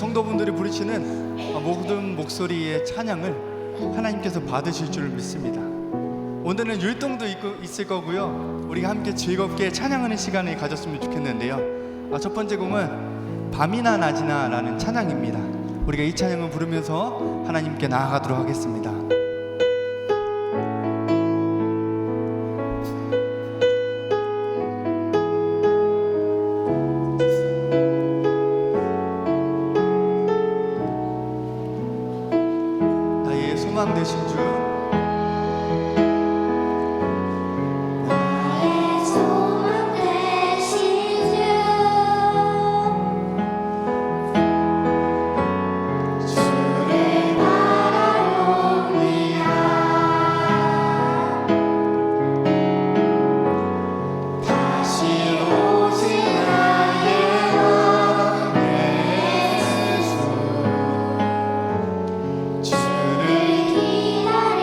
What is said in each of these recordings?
성도분들이 부르시는 모든 목소리의 찬양을 하나님께서 받으실 줄 믿습니다. 오늘은 율동도 있을 거고요. 우리가 함께 즐겁게 찬양하는 시간을 가졌으면 좋겠는데요. 첫 번째 곡은 밤이나 낮이나 라는 찬양입니다. 우리가 이 찬양을 부르면서 하나님께 나아가도록 하겠습니다. 나의 소망 되신 주, 주를 기다려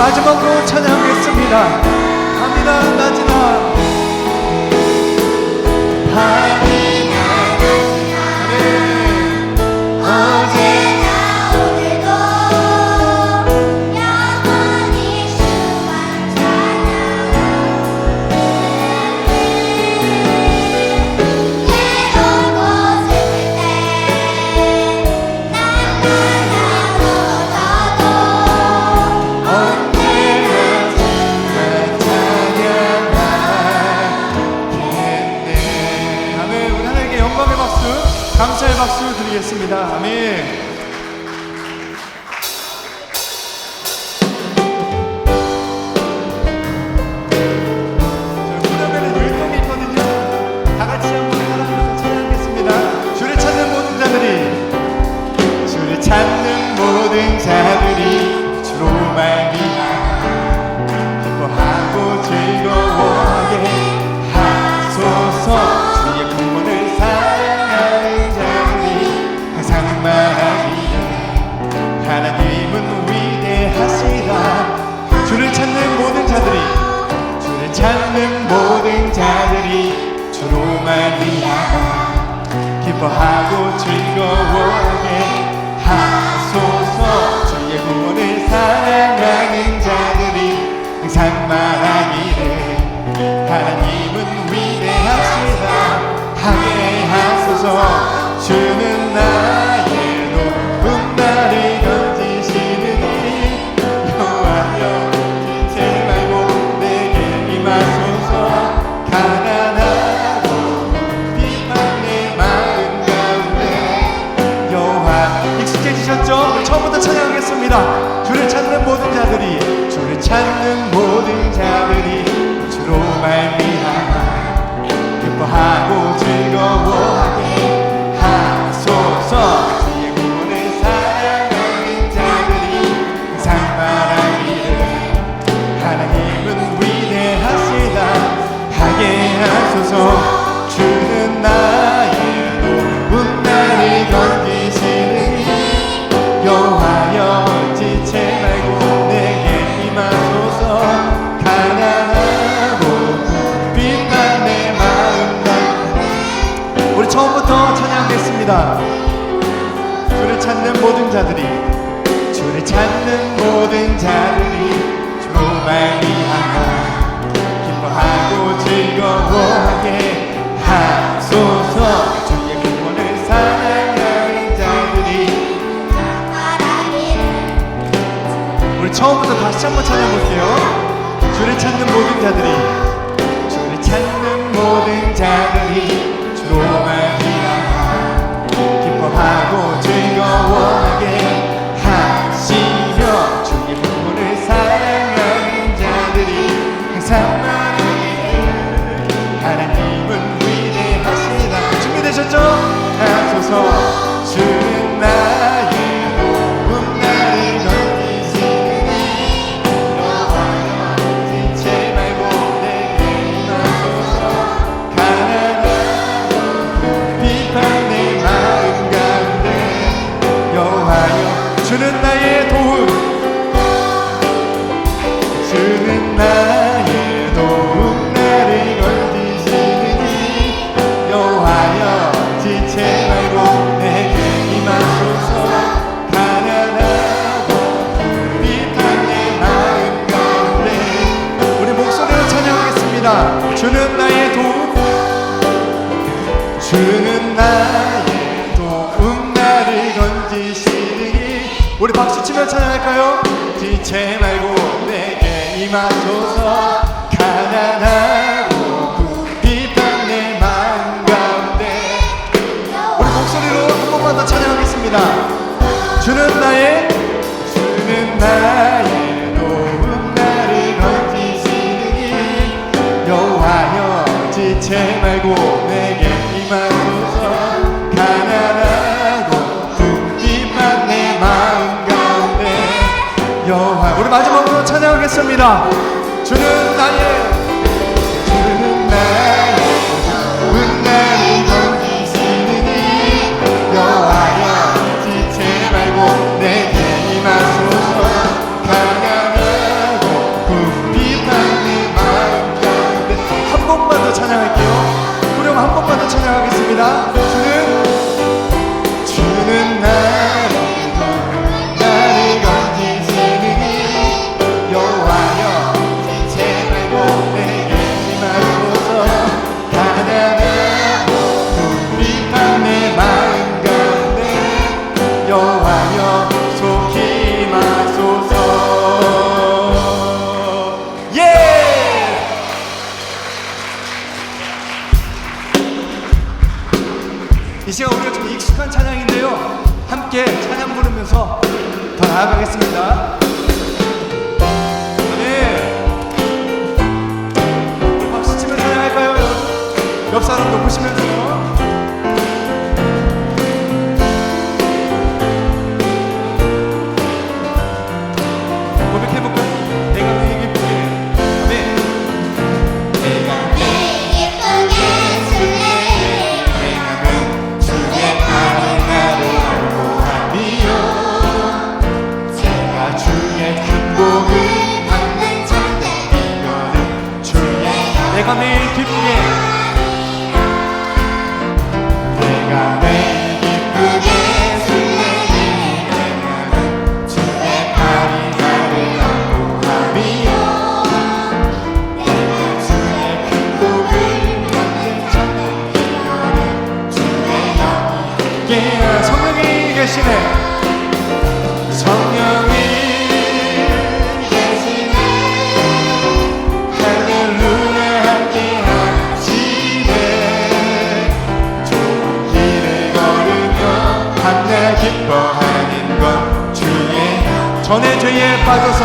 마지막으로 찬양하겠습니다. 밤이나 낮이나 감사의 박수 드리겠습니다. 아멘. 후렴에는 율동이 있거든요. 다 같이 한번 하나님께서 찬양하겠습니다. 주를 찾는 모든 자들이, 주를 찾는 모든 자들이 주로 말미암아 기뻐하고 즐거워하게 하소서. 주의 구원을 사랑하는 자들이 항상 말하기를 하나님은 위대하시다. 주를 찾는 모든 자들이, 주를 찾는 모든 자들이 주로 말미암아 기뻐하고 즐거워하게 하소서. 주의 구원을 사랑하는 자들이 항상 말하기를 하나님은 위대하시다 하게 하소서. 주는 나의 높은 나를 건지시느니 여호와여 기대 말고 내게 임하소서. 가난하고 비만 내 마음 가운데 여호와. 익숙해지셨죠? 처음부터 찬양하겠습니다. 주를 찾는 모든 자들이, 주를 찾는 모든 자들이 주로 말미암아 기뻐하고 즐거워하게 하소서. 주의 구원을 사랑하는 자들이 항상 말하기를 하나님은 위대하시다 하게 하소서. 주는 나의 높은 나를 건지시느니 여호와여 지체 말고 내게 임하소서. 가난하고 비만 내 마음 가운데. 우리 처음부터 찬양하겠습니다. 주를 찾는 모든 자들이, 주를 찾는 모든 자들이 주로 말미암아 기뻐하고 즐거워하게 하소서. 주의 구원을 사랑하는 자들이. 우리 처음부터 다시 한번 찬양해볼게요. 주를 찾는 모든 자들이, 주를 찾는 모든 자들이 주로 말미암아 기뻐하고 즐거워하게 하시며 주의 구원을 사랑하는 자들이 항상 말하기를 하나님은 위대하시다. 준비되셨죠? 하소서. 주는 나의 높은 나를 건지시느니 여호와여 지체 말고 내게 임하소서. 가난하고 비판 내 마음 가운데 여호와여. 주는 나의 도움, 주는 나의 도움 나를 건지시느니 여호와여 지체 말고 내게 임하소서. 가난하고 비판 내 마음 가운데. 우리 목소리로 찬양하겠습니다. 주는 나의 도움, 주는 나의 도움 나를 건지시느니. 우리 박수치며 찬양할까요? 지체 말고 내게 임하소서. 가난하고 비판 내 마음 가운데. 우리 목소리로 한 번만 더 찬양하겠습니다. 주는 나의 도움 나를 건지시느니 여호와여 지체 말고 내게 임하소서. 가난하고 궁핍한 내 마음 가운데 여호와. 우리 마지막으로 찬양하겠습니다. 주는 나의 도움 나를 건지시느니 여호와여 지체 말고 내게 임하소서. 가난하고 나아가겠습니다. 네. 우리 박수 치면서 할까요? 옆 사람 높으시면서요. 고백해볼까요? 내가 왜 예쁘게. 네. 내가 왜 예쁘게 술래 왜냐면 주의 팔에 나를 안고 하니요. 제가 주의 큰 복을 받는 자들 이거는 주의 내가 매일 기쁘게 내가 매일 기쁘게 술래 왜냐면 주의 팔이 나를 안고 하니요. 내가 주의 큰 복을 받는 자들 이거는 주의 영이 성령이 계시네. 성령이 계시네. 할렐루야 함께 하시네. 좋은 길을 걸으며 밤낮 기뻐하는 것 주의 전의 죄에 빠져서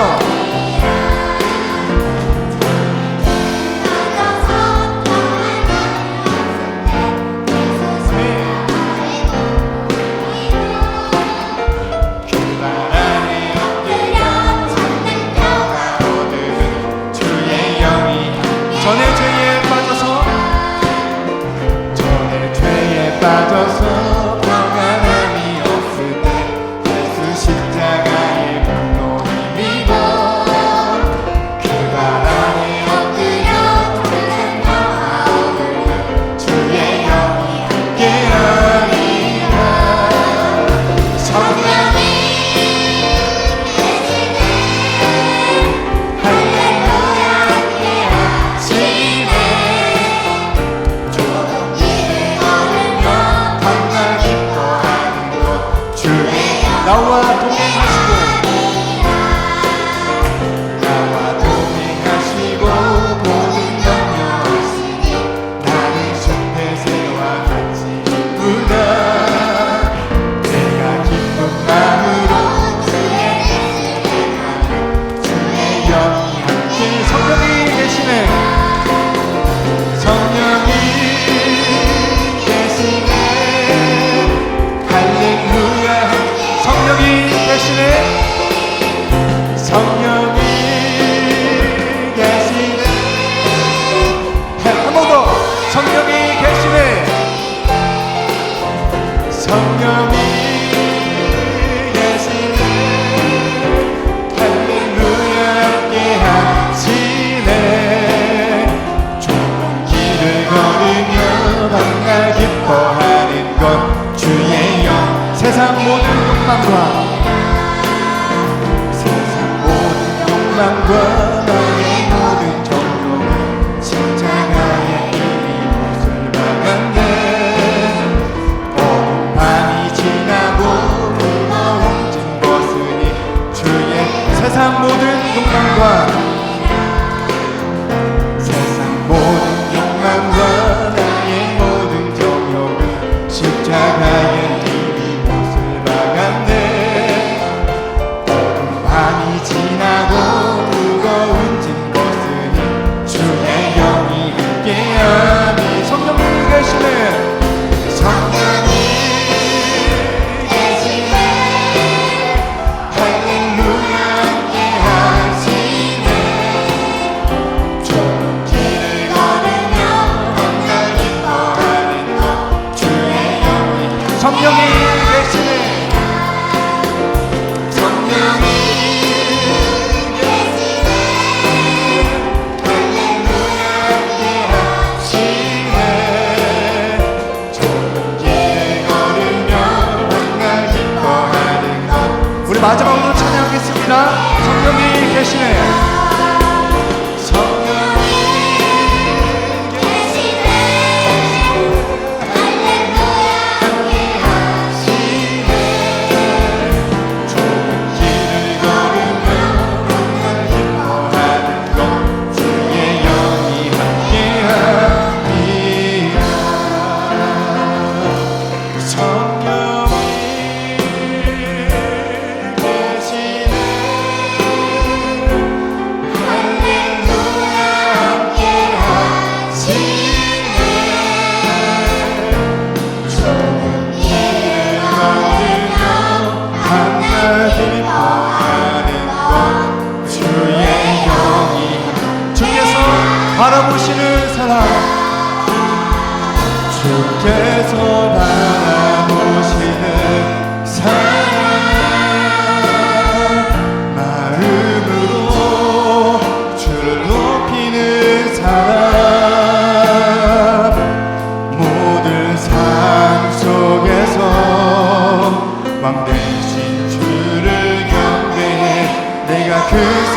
전의 죄에 빠져서 평안함이 없을 때 예수 십자가의 분노 힘입어 그 발 안에 엎드려 큰 평화 얻으며 주의 영이 함께하리라. 성령이 나와 동행하시고 모든 염려하시니 나는 숲에새와 같이 기쁘다. 내가 기쁜 마음으로 주의 영이 함께 성령이 계시네. 성령이 계시네. 할렐루야 성령이 계시네. 성령이 계시네. 한 번 더 성령이 계시네. 성령이 계시네. 할렐루야 함께 하시네. 좋은 길을 걸으며 밤낮 기뻐하는 것 주의 영. 세상 모든 욕망과 나의 모든 정욕은 십자가의 힘이 못을 박았네. 어두운 밤이 지나고 무거운 짐 벗으니 주의 세상 모든 욕망과 나의 모든 정욕은 십자가의 힘이 못을 박았네. 어두운 밤이 지나고 무거운 짐 벗으니 주의 영이 함께하니 성령이 계시네. 성령이 계시네. 할렐루야 함께하시네. 좋은 길을 걸으며 밤낮 기뻐하는 것 주의 영이 성령이 계시네. 성령이 마지막으로 찬양하겠습니다. 성령이 계시네. 성령이 계시네. 할렐루야 함께 하시네. 좋은 길을 걸으며 밤낮 기뻐하는 것 주의 영이 함께하리라. 성령이 계시네.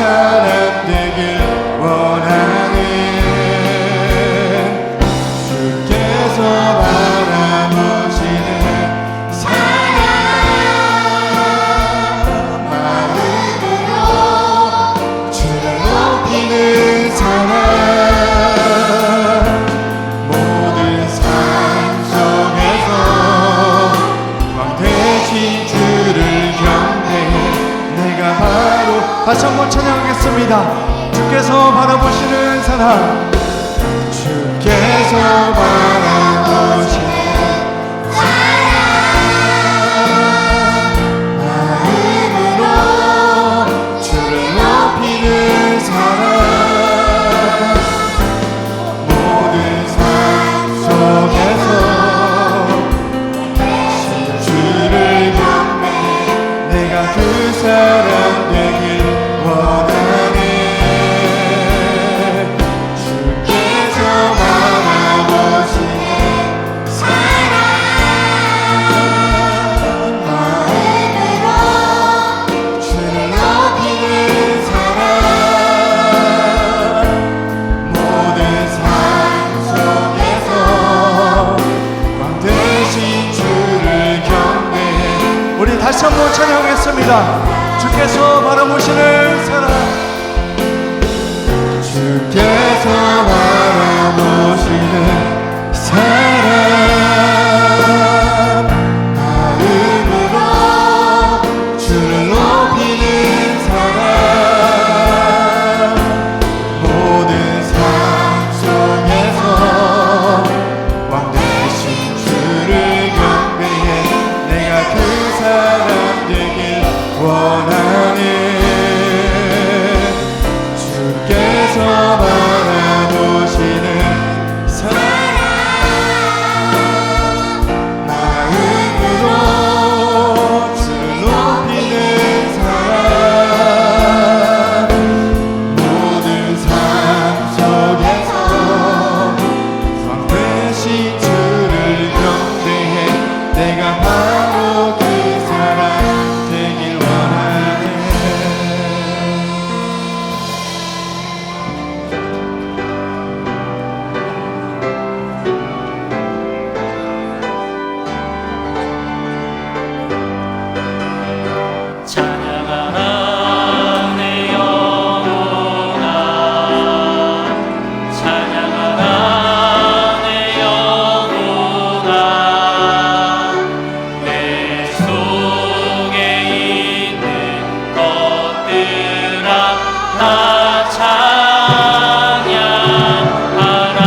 사람 되길 원하는 주께서 바라보시는 사랑 마음으로 주를 높이는 사랑 모든 삶 속에서 왕 대신 주를 경배해 내가 바로 다시 한번 찬양하겠습니다. 주께서 바라보시는 사랑 주께서 바라보시는 마음으로 주를 높이는 사랑 모든 삶 속에서 주를 경배해 내가 그 사람 되길 원하네 주께서 바라보시는 사랑 마음으로 주를 높이는 사랑 모든 삶 속에서 왕 대신 주를 경배해 우리 다시 한번 찬양하겠습니다. 주께서 바라보시는 사랑 주께서 바라보시는 사랑 마음으로 주를 높이는 사랑 모든 삶 속에서 왕 대신 주를 경배해 내가 그 사람 되길 원하네 주께서 바라보시는 사랑 마음으로 주를 높이는 사랑 모든 삶 속에서 왕 대신 주를 경배해 내가 바로 그 사람 되길 원하네 찬양하라 내 영혼아 찬양하라 내 영혼아 내 속에 있는 것들아 다 찬양하라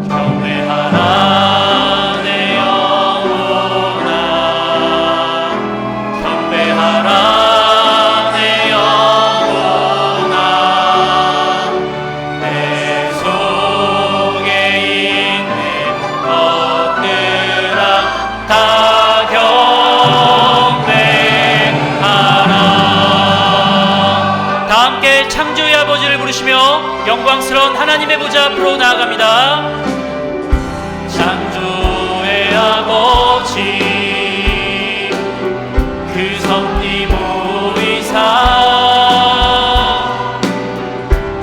경배하라 내 영혼아 경배하라 내 영혼아 내 속에 있는 것들아 다 경배하라. 다 함께 창조의 아버지를 부르시며 영광스러운 하나님의 보좌 앞으로 나아갑니다. 창조의 아버지 그 섭리 모이사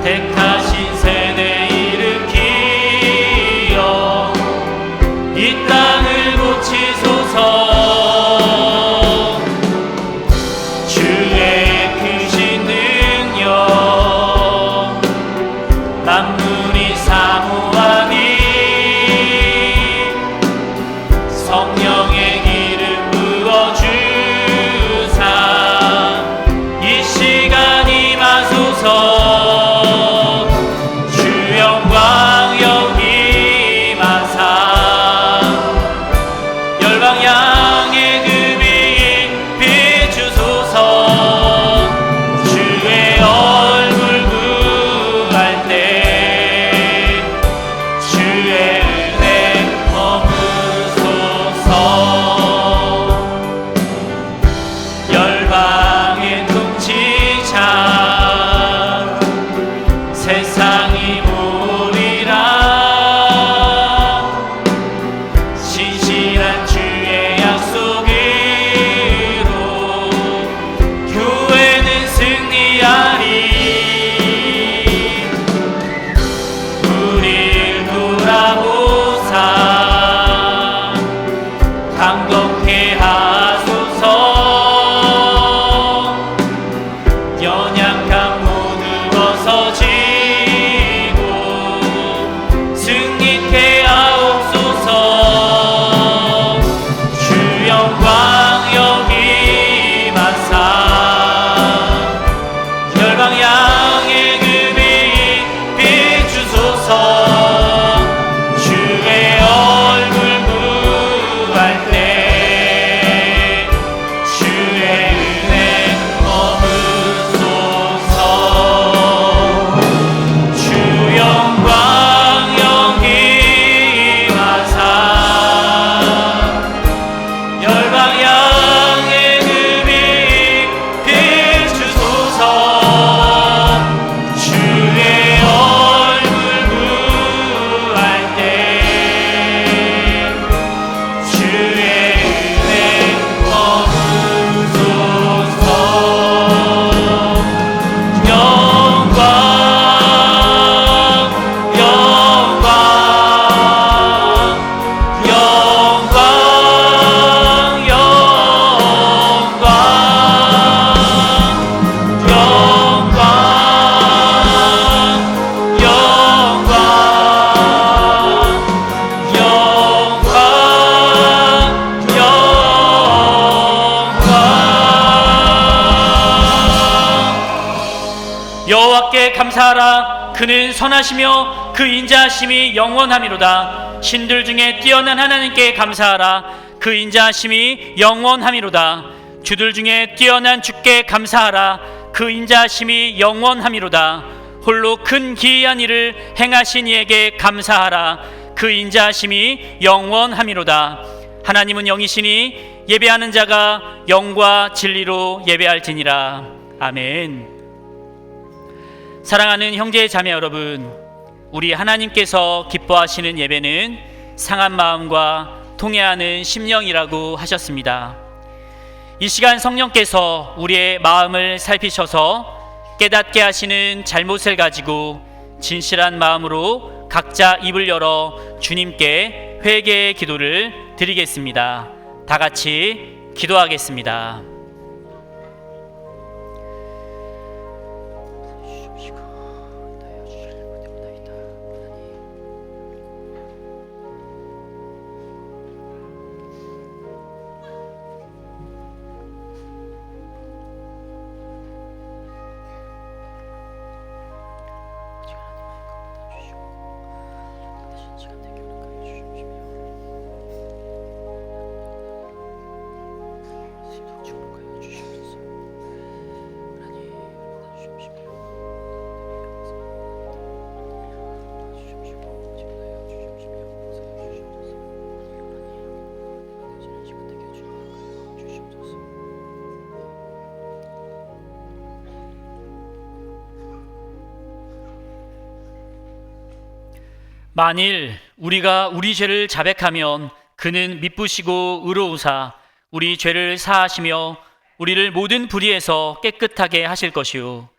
택하신 세대 일으키어 이 땅을 고치소서 주의 크신 능력 만물이 사모하니 여호와께 감사하라. 그는 선하시며 그 인자하심이 영원함이로다. 신들 중에 뛰어난 하나님께 감사하라. 그 인자하심이 영원함이로다. 주들 중에 뛰어난 주께 감사하라. 그 인자하심이 영원함이로다. 홀로 큰 기이한 일을 행하신 이에게 감사하라. 그 인자하심이 영원함이로다. 하나님은 영이시니 예배하는 자가 영과 진리로 예배할지니라. 아멘. 사랑하는 형제 자매 여러분, 우리 하나님께서 기뻐하시는 예배는 상한 마음과 통회하는 심령이라고 하셨습니다. 이 시간 성령께서 우리의 마음을 살피셔서 깨닫게 하시는 잘못을 가지고 진실한 마음으로 각자 입을 열어 주님께 회개의 기도를 드리겠습니다. 다 같이 기도하겠습니다. 만일 우리가 우리 죄를 자백하면 그는 미쁘시고 의로우사 우리 죄를 사하시며 우리를 모든 불의에서 깨끗하게 하실 것이요.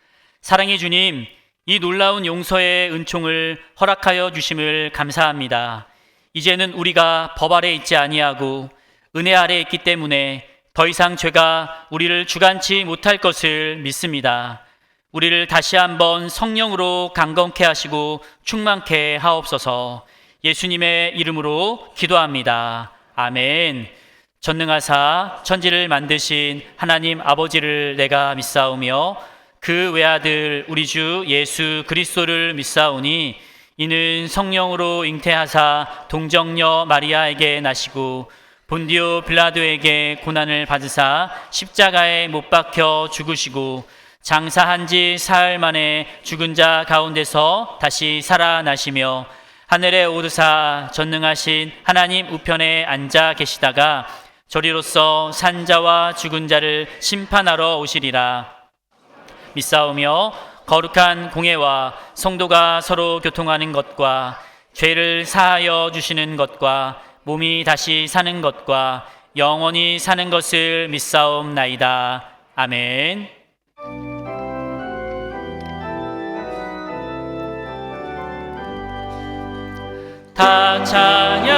사랑의 주님, 이 놀라운 용서의 은총을 허락하여 주심을 감사합니다. 이제는 우리가 법 아래 있지 아니하고 은혜 아래 있기 때문에 더 이상 죄가 우리를 주관치 못할 것을 믿습니다. 우리를 다시 한번 성령으로 강건케 하시고 충만케 하옵소서. 예수님의 이름으로 기도합니다. 아멘. 전능하사 천지를 만드신 하나님 아버지를 내가 믿사오며 그 외아들 우리 주 예수 그리스도를 믿사오니 이는 성령으로 잉태하사 동정녀 마리아에게 나시고 본디오 빌라도에게 고난을 받으사 십자가에 못 박혀 죽으시고 장사한 지 사흘 만에 죽은 자 가운데서 다시 살아나시며 하늘에 오르사 전능하신 하나님 우편에 앉아 계시다가 저리로서 산자와 죽은 자를 심판하러 오시리라. 믿사오며 거룩한 공예와 성도가 서로 교통하는 것과 죄를 사하여 주시는 것과 몸이 다시 사는 것과 영원히 사는 것을 믿사옵나이다. 아멘. 다 찬양하여라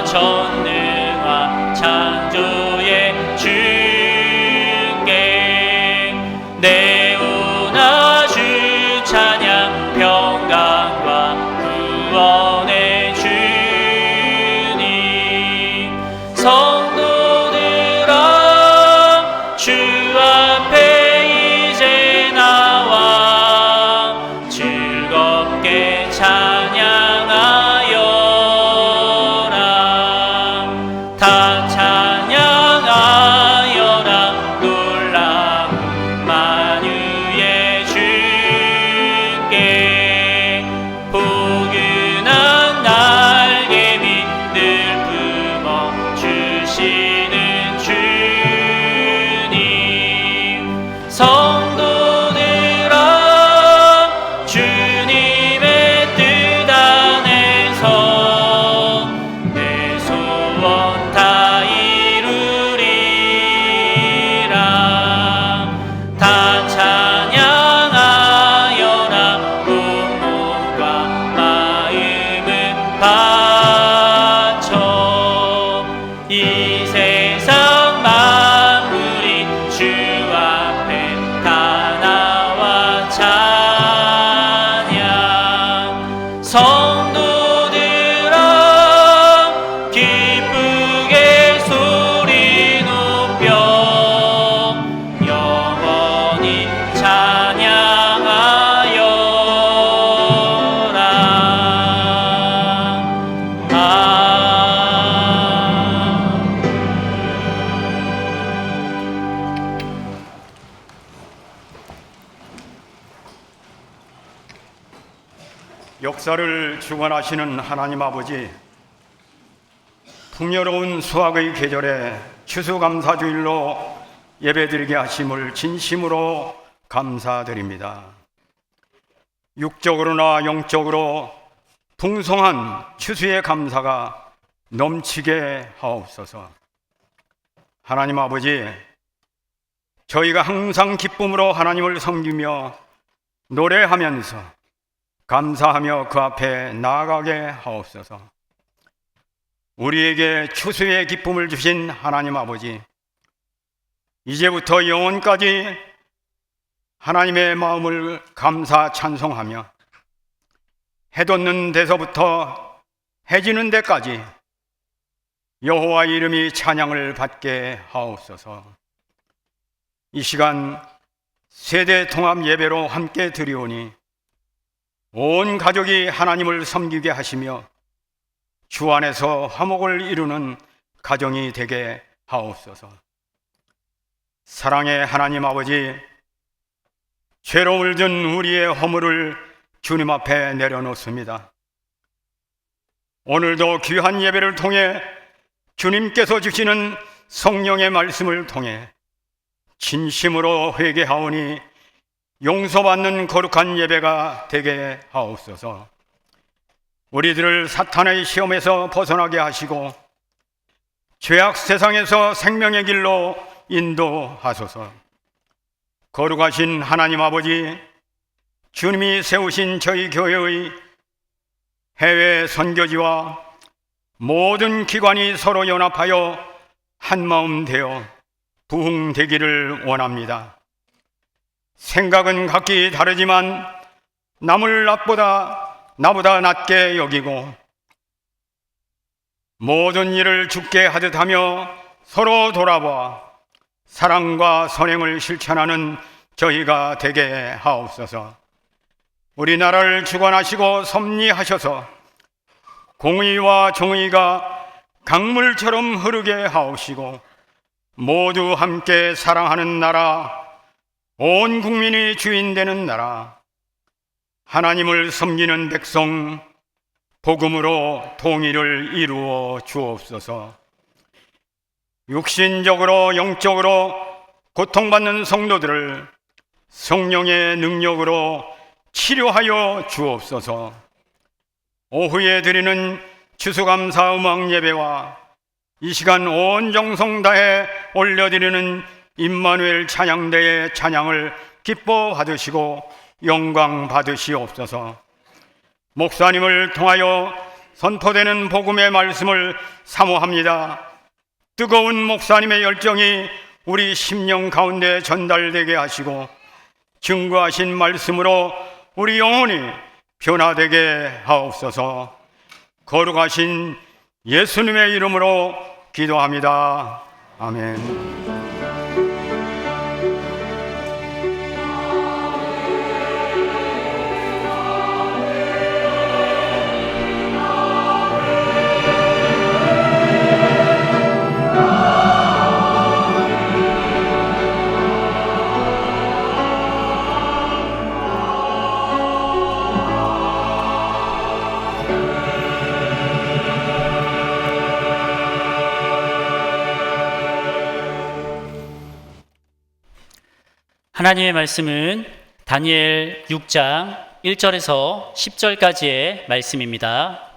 전능한 창조의 주께 내오나 주 찬양 평강과 구원의 주님 성도들아 주 앞에 이제 나와 즐겁게 찬양하여 역사를 주관하시는 하나님 아버지, 풍요로운 수학의 계절에 추수감사주일로 예배드리게 하심을 진심으로 감사드립니다. 육적으로나 영적으로 풍성한 추수의 감사가 넘치게 하옵소서. 하나님 아버지, 저희가 항상 기쁨으로 하나님을 섬기며 노래하면서 감사하며 그 앞에 나아가게 하옵소서. 우리에게 추수의 기쁨을 주신 하나님 아버지, 이제부터 영원까지 하나님의 마음을 감사 찬송하며 해 돋는 데서부터 해 지는 데까지 여호와 이름이 찬양을 받게 하옵소서. 이 시간 세대 통합 예배로 함께 드리오니 온 가족이 하나님을 섬기게 하시며 주 안에서 화목을 이루는 가정이 되게 하옵소서. 사랑의 하나님 아버지, 죄로 물든 우리의 허물을 주님 앞에 내려놓습니다. 오늘도 귀한 예배를 통해 주님께서 주시는 성령의 말씀을 통해 진심으로 회개하오니 용서받는 거룩한 예배가 되게 하옵소서. 우리들을 사탄의 시험에서 벗어나게 하시고 죄악 세상에서 생명의 길로 인도하소서. 거룩하신 하나님 아버지, 주님이 세우신 저희 교회의 해외 선교지와 모든 기관이 서로 연합하여 한마음 되어 부흥되기를 원합니다. 생각은 각기 다르지만 남을 나보다 낮게 여기고 모든 일을 주께 하듯 하며 서로 돌아봐 사랑과 선행을 실천하는 저희가 되게 하옵소서. 우리나라를 주관하시고 섭리하셔서 공의와 정의가 강물처럼 흐르게 하옵시고 모두 함께 사랑하는 나라, 온 국민이 주인 되는 나라, 하나님을 섬기는 백성, 복음으로 통일을 이루어 주옵소서. 육신적으로 영적으로 고통받는 성도들을 성령의 능력으로 치료하여 주옵소서. 오후에 드리는 추수감사 음악 예배와 이 시간 온 정성 다해 올려드리는 임마누엘 찬양대의 찬양을 기뻐 받으시고 영광 받으시옵소서. 목사님을 통하여 선포되는 복음의 말씀을 사모합니다. 뜨거운 목사님의 열정이 우리 심령 가운데 전달되게 하시고 증거하신 말씀으로 우리 영혼이 변화되게 하옵소서. 거룩하신 예수님의 이름으로 기도합니다. 아멘. 하나님의 말씀은 다니엘 6장 1절에서 10절까지의 말씀입니다.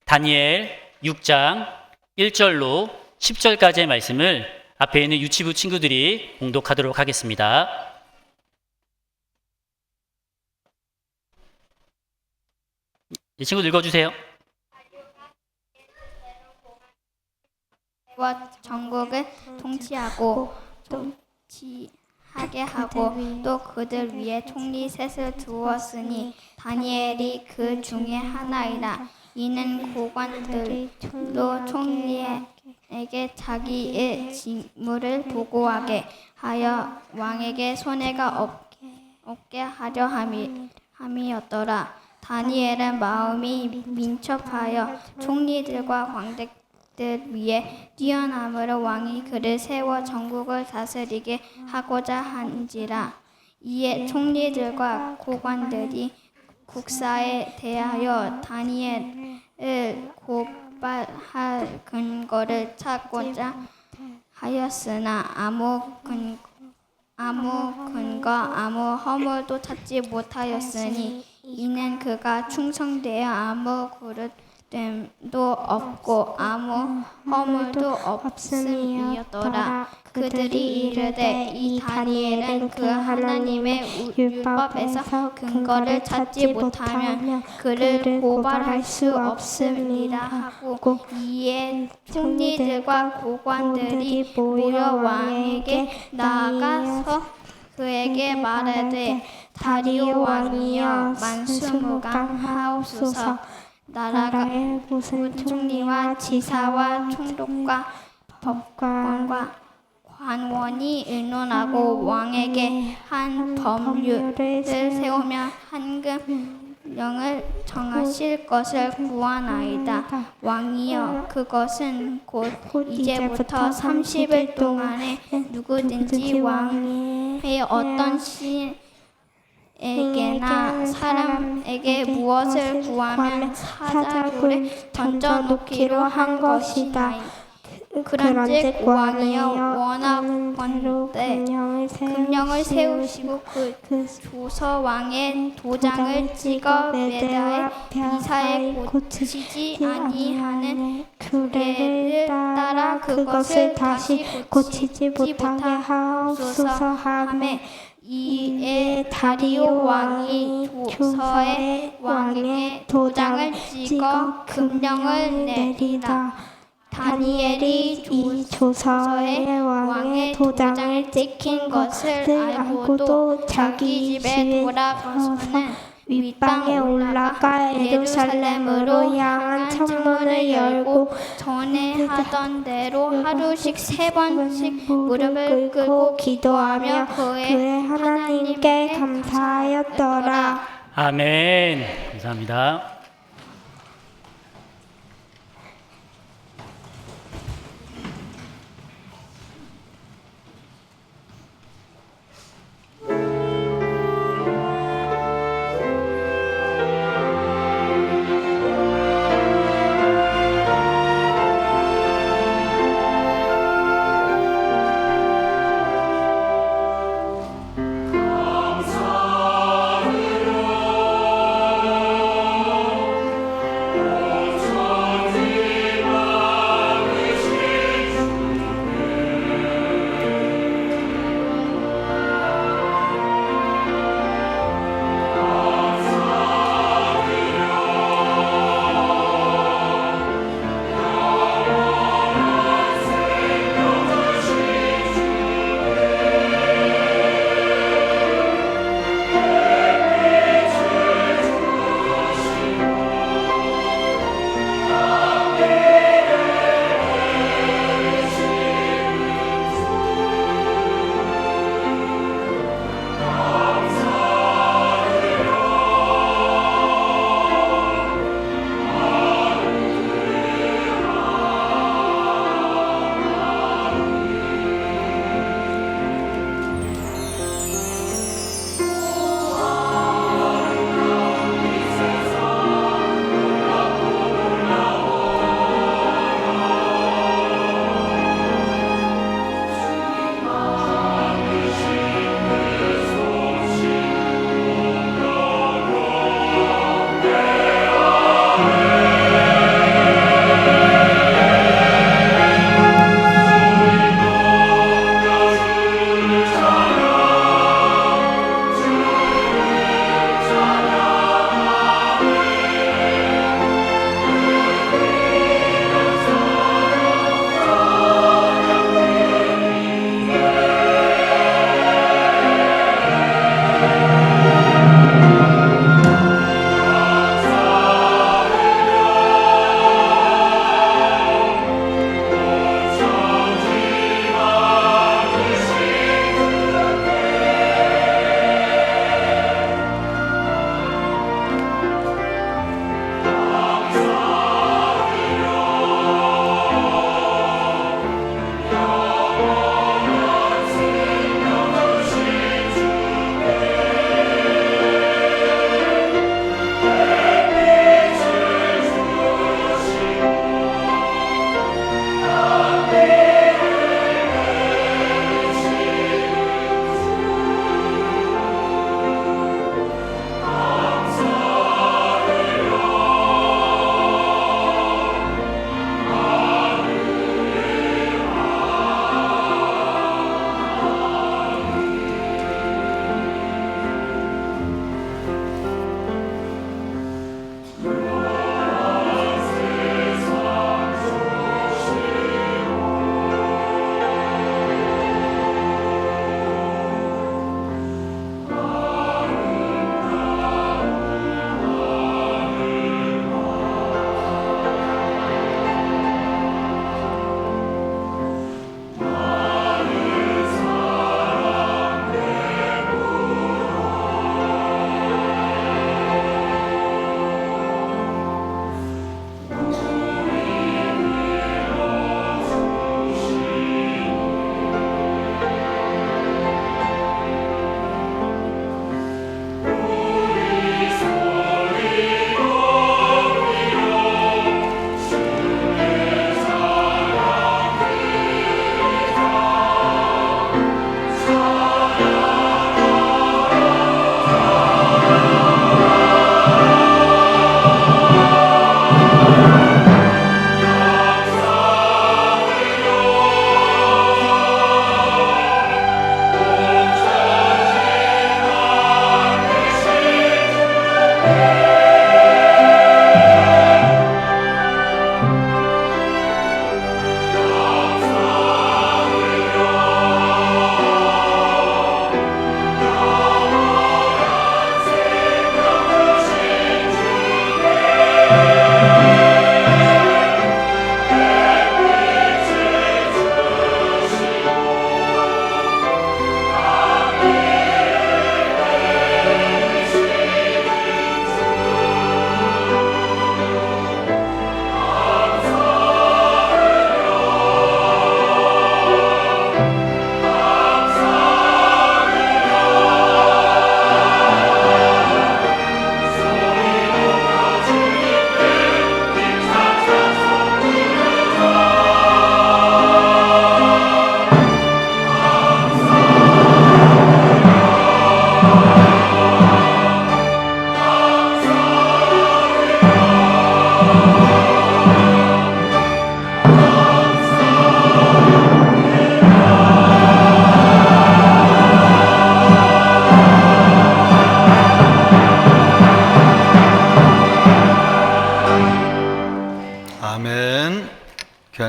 다니엘 6장 1절로 10절까지의 말씀을 앞에 있는 유치부 친구들이 봉독하도록 하겠습니다. 이 친구 읽어주세요. 전국을 통치하고 하게 하고 또 그들 위에 총리 셋을 두었으니 다니엘이 그 중에 하나이라. 이는 고관들로 총리에게 자기의 직무를 보고하게 하여 왕에게 손해가 없게 하려 함이었더라. 다니엘은 마음이 민첩하여 총리들과 관객들 위에 뛰어남으로 왕이 그를 세워 전국을 다스리게 하고자 한지라. 이에 총리들과 고관들이 국사에 대하여 다니엘을 고발할 근거를 찾고자 하였으나 아무 근거 아무 허물도 찾지 못하였으니 이는 그가 충성되어 아무 그릇됨도 없고 아무 허물도 없음이었더라. 그들이 이르되 이 다니엘은 그 하나님의 율법에서 근거를 찾지 못하면 그를 고발할 수 없음이라 하고 이에 총리들과 고관들이 모여 왕에게 나아가서 그에게 말하되 다리오 왕이여 만수무강하옵소서. 나라의 모든 총리와 지사와 총독과 법관과 관원이 의논하고 왕에게 한 법률을 세우며 한금령을 정하실 것을 구하나이다. 왕이여 그것은 곧 이제부터 30일 동안에 누구든지 왕의 어떤 시에게나 사람에게 무엇을 구하면 사자굴에 던져놓기로 한 것이다. 그런즉 왕이여 원하건대 금령을 세우시고 그 조서 왕의 도장을 찍어 메다에 비사에 고치지 아니하는 규례를 따라 그것을 다시 고치지 못하게 하옵소서 하매 이에 다리오 왕이 조서에 왕의 도장을 찍어 금령을 내리라. 다니엘이 이 조서에 왕의 도장을 찍힌 것을 알고도 자기 집에 돌아가서는 윗방에 올라가 예루살렘으로 향한 창문을 열고 전에 하던 대로 하루씩 3번씩 무릎을 꿇고 기도하며 그의 하나님께 감사하였더라. 아멘. 감사합니다.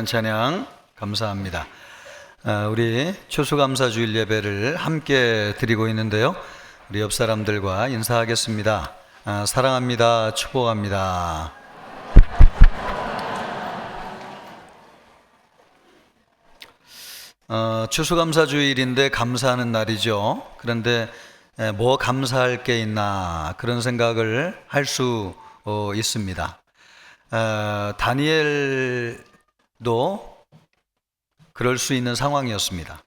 귀한 찬양 감사합니다. 우리 추수감사주일 예배를 함께 드리고 있는데요. 우리 옆 사람들과 인사하겠습니다. 사랑합니다. 축복합니다. 추수감사주일인데 감사하는 날이죠. 그런데 뭐 감사할 게 있나 그런 생각을 할 수 있습니다. 다니엘도 그럴 수 있는 상황이었습니다.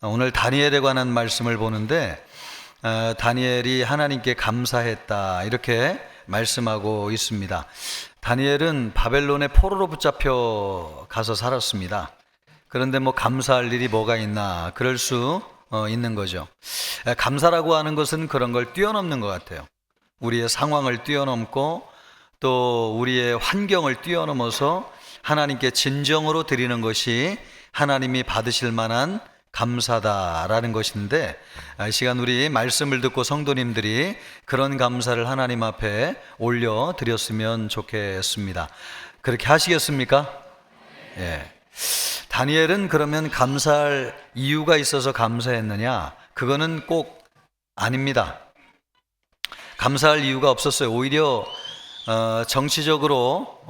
오늘 다니엘에 관한 말씀을 보는데 다니엘이 하나님께 감사했다 이렇게 말씀하고 있습니다. 다니엘은 바벨론의 포로로 붙잡혀 가서 살았습니다. 그런데 뭐 감사할 일이 뭐가 있나 그럴 수 있는 거죠. 감사라고 하는 것은 그런 걸 뛰어넘는 것 같아요. 우리의 상황을 뛰어넘고 또 우리의 환경을 뛰어넘어서 하나님께 진정으로 드리는 것이 하나님이 받으실 만한 감사다라는 것인데, 이 시간 우리 말씀을 듣고 성도님들이 그런 감사를 하나님 앞에 올려드렸으면 좋겠습니다. 그렇게 하시겠습니까? 예. 다니엘은 그러면 감사할 이유가 있어서 감사했느냐? 그거는 꼭 아닙니다. 감사할 이유가 없었어요. 오히려 정치적으로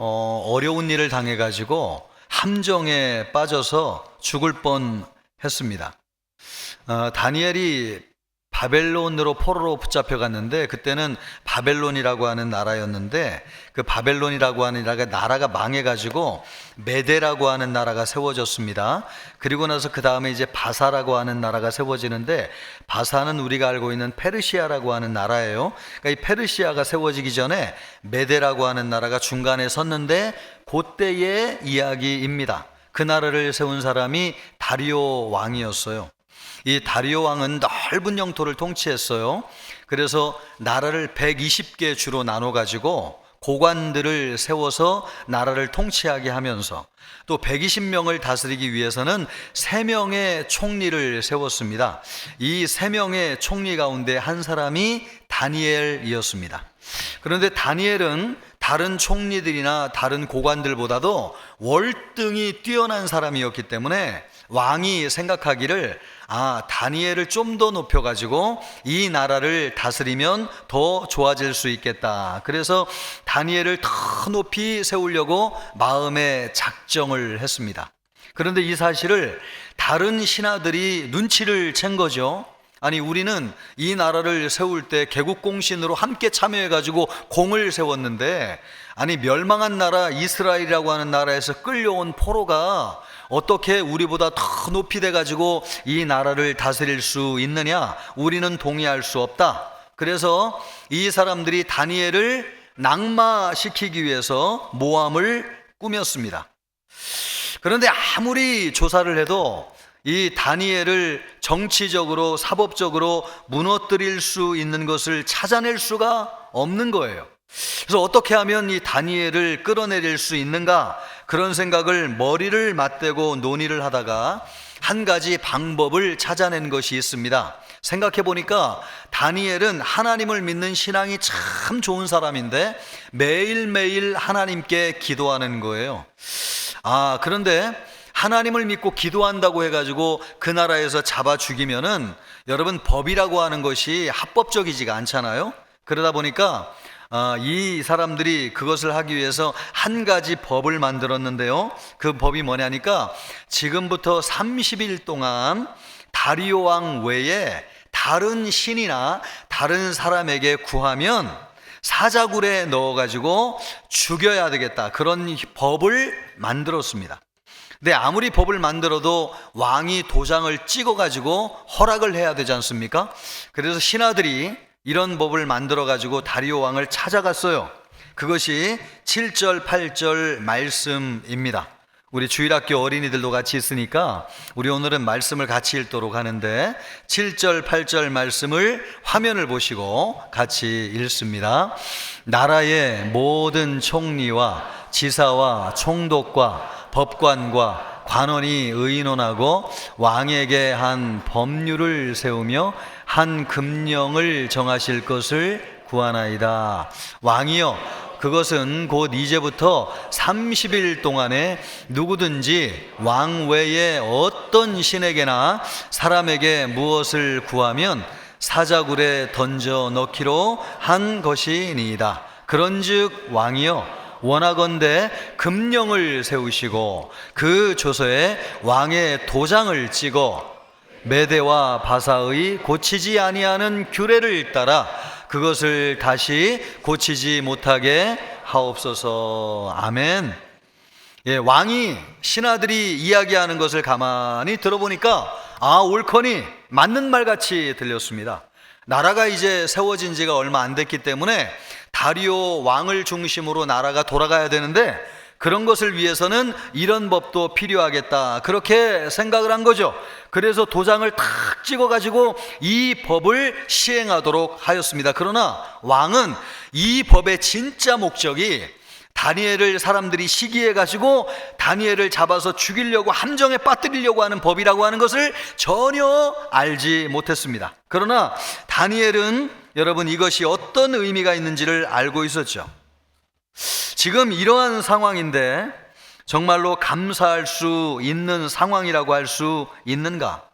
어려운 일을 당해가지고 함정에 빠져서 죽을 뻔했습니다. 다니엘이 바벨론으로 포로로 붙잡혀 갔는데 그때는 바벨론이라고 하는 나라였는데 그 바벨론이라고 하는 나라가 망해가지고 메데라고 하는 나라가 세워졌습니다. 그리고 나서 그 다음에 이제 바사라고 하는 나라가 세워지는데 바사는 우리가 알고 있는 페르시아라고 하는 나라예요. 그러니까 이 페르시아가 세워지기 전에 메데라고 하는 나라가 중간에 섰는데 그때의 이야기입니다. 그 나라를 세운 사람이 다리오 왕이었어요. 이 다리오 왕은 넓은 영토를 통치했어요. 그래서 나라를 120개 주로 나눠 가지고 고관들을 세워서 나라를 통치하게 하면서 또 120명을 다스리기 위해서는 3명의 총리를 세웠습니다. 이 3명의 총리 가운데 한 사람이 다니엘이었습니다. 그런데 다니엘은 다른 총리들이나 다른 고관들보다도 월등히 뛰어난 사람이었기 때문에 왕이 생각하기를 다니엘을 좀 더 높여가지고 이 나라를 다스리면 더 좋아질 수 있겠다. 그래서 다니엘을 더 높이 세우려고 마음에 작정을 했습니다. 그런데 이 사실을 다른 신하들이 눈치를 챈 거죠. 아니, 우리는 이 나라를 세울 때 개국공신으로 함께 참여해가지고 공을 세웠는데, 아니 멸망한 나라 이스라엘이라고 하는 나라에서 끌려온 포로가 어떻게 우리보다 더 높이 돼가지고 이 나라를 다스릴 수 있느냐? 우리는 동의할 수 없다. 그래서 이 사람들이 다니엘을 낙마시키기 위해서 모함을 꾸몄습니다. 그런데 아무리 조사를 해도 이 다니엘을 정치적으로 사법적으로 무너뜨릴 수 있는 것을 찾아낼 수가 없는 거예요. 그래서 어떻게 하면 이 다니엘을 끌어내릴 수 있는가, 그런 생각을 머리를 맞대고 논의를 하다가 한 가지 방법을 찾아낸 것이 있습니다. 생각해 보니까 다니엘은 하나님을 믿는 신앙이 참 좋은 사람인데 매일매일 하나님께 기도하는 거예요. 그런데 하나님을 믿고 기도한다고 해가지고 그 나라에서 잡아 죽이면은, 여러분, 법이라고 하는 것이 합법적이지가 않잖아요. 그러다 보니까 이 사람들이 그것을 하기 위해서 한 가지 법을 만들었는데요. 그 법이 뭐냐니까, 지금부터 30일 동안 다리오 왕 외에 다른 신이나 다른 사람에게 구하면 사자굴에 넣어가지고 죽여야 되겠다, 그런 법을 만들었습니다. 근데 아무리 법을 만들어도 왕이 도장을 찍어가지고 허락을 해야 되지 않습니까? 그래서 신하들이 이런 법을 만들어가지고 다리오 왕을 찾아갔어요. 그것이 7절 8절 말씀입니다. 우리 주일학교 어린이들도 같이 있으니까 우리 오늘은 말씀을 같이 읽도록 하는데, 7절 8절 말씀을 화면을 보시고 같이 읽습니다. 나라의 모든 총리와 지사와 총독과 법관과 관원이 의논하고 왕에게 한 법률을 세우며 한 금령을 정하실 것을 구하나이다. 왕이여, 그것은 곧 이제부터 30일 동안에 누구든지 왕 외에 어떤 신에게나 사람에게 무엇을 구하면 사자굴에 던져 넣기로 한 것이니이다. 그런즉 왕이여 원하건대 금령을 세우시고 그 조서에 왕의 도장을 찍어 메대와 바사의 고치지 아니하는 규례를 따라 그것을 다시 고치지 못하게 하옵소서. 아멘. 예, 왕이 신하들이 이야기하는 것을 가만히 들어보니까 옳거니 맞는 말같이 들렸습니다. 나라가 이제 세워진 지가 얼마 안 됐기 때문에 다리오 왕을 중심으로 나라가 돌아가야 되는데 그런 것을 위해서는 이런 법도 필요하겠다, 그렇게 생각을 한 거죠. 그래서 도장을 탁 찍어가지고 이 법을 시행하도록 하였습니다. 그러나 왕은 이 법의 진짜 목적이 다니엘을 사람들이 시기해가지고 다니엘을 잡아서 죽이려고 함정에 빠뜨리려고 하는 법이라고 하는 것을 전혀 알지 못했습니다. 그러나 다니엘은 여러분 이것이 어떤 의미가 있는지를 알고 있었죠. 지금 이러한 상황인데 정말로 감사할 수 있는 상황이라고 할 수 있는가?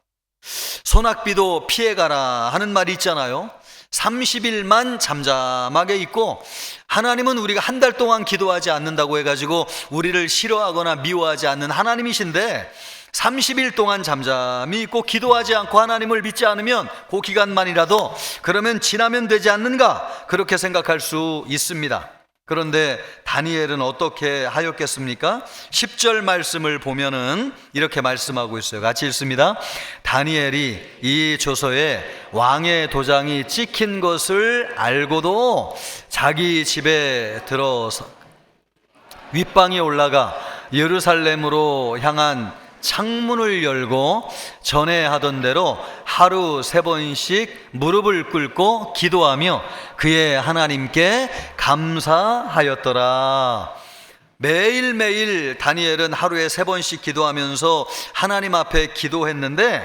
소낙비도 피해가라 하는 말이 있잖아요. 30일만 잠잠하게 있고, 하나님은 우리가 한 달 동안 기도하지 않는다고 해가지고 우리를 싫어하거나 미워하지 않는 하나님이신데 30일 동안 잠잠히 있고 기도하지 않고 하나님을 믿지 않으면 그 기간만이라도 그러면 지나면 되지 않는가, 그렇게 생각할 수 있습니다. 그런데 다니엘은 어떻게 하였겠습니까? 10절 말씀을 보면은 이렇게 말씀하고 있어요. 같이 읽습니다. 다니엘이 이 조서에 왕의 도장이 찍힌 것을 알고도 자기 집에 들어서 윗방에 올라가 예루살렘으로 향한 창문을 열고 전에 하던 대로 하루 3번씩 무릎을 꿇고 기도하며 그의 하나님께 감사하였더라. 매일매일 다니엘은 하루에 3번씩 기도하면서 하나님 앞에 기도했는데,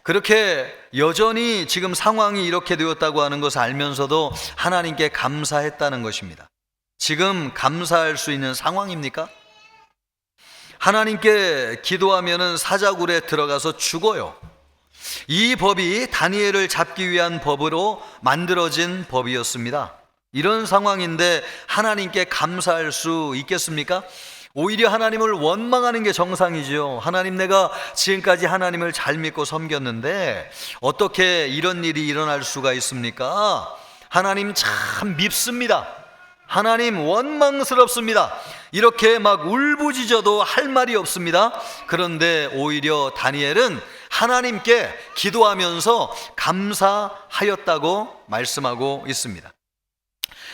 그렇게 여전히 지금 상황이 이렇게 되었다고 하는 것을 알면서도 하나님께 감사했다는 것입니다. 지금 감사할 수 있는 상황입니까? 하나님께 기도하면은 사자굴에 들어가서 죽어요. 이 법이 다니엘을 잡기 위한 법으로 만들어진 법이었습니다. 이런 상황인데 하나님께 감사할 수 있겠습니까? 오히려 하나님을 원망하는 게 정상이죠. 하나님, 내가 지금까지 하나님을 잘 믿고 섬겼는데 어떻게 이런 일이 일어날 수가 있습니까? 하나님 참 밉습니다. 하나님 원망스럽습니다. 이렇게 막 울부짖어도 할 말이 없습니다. 그런데 오히려 다니엘은 하나님께 기도하면서 감사하였다고 말씀하고 있습니다.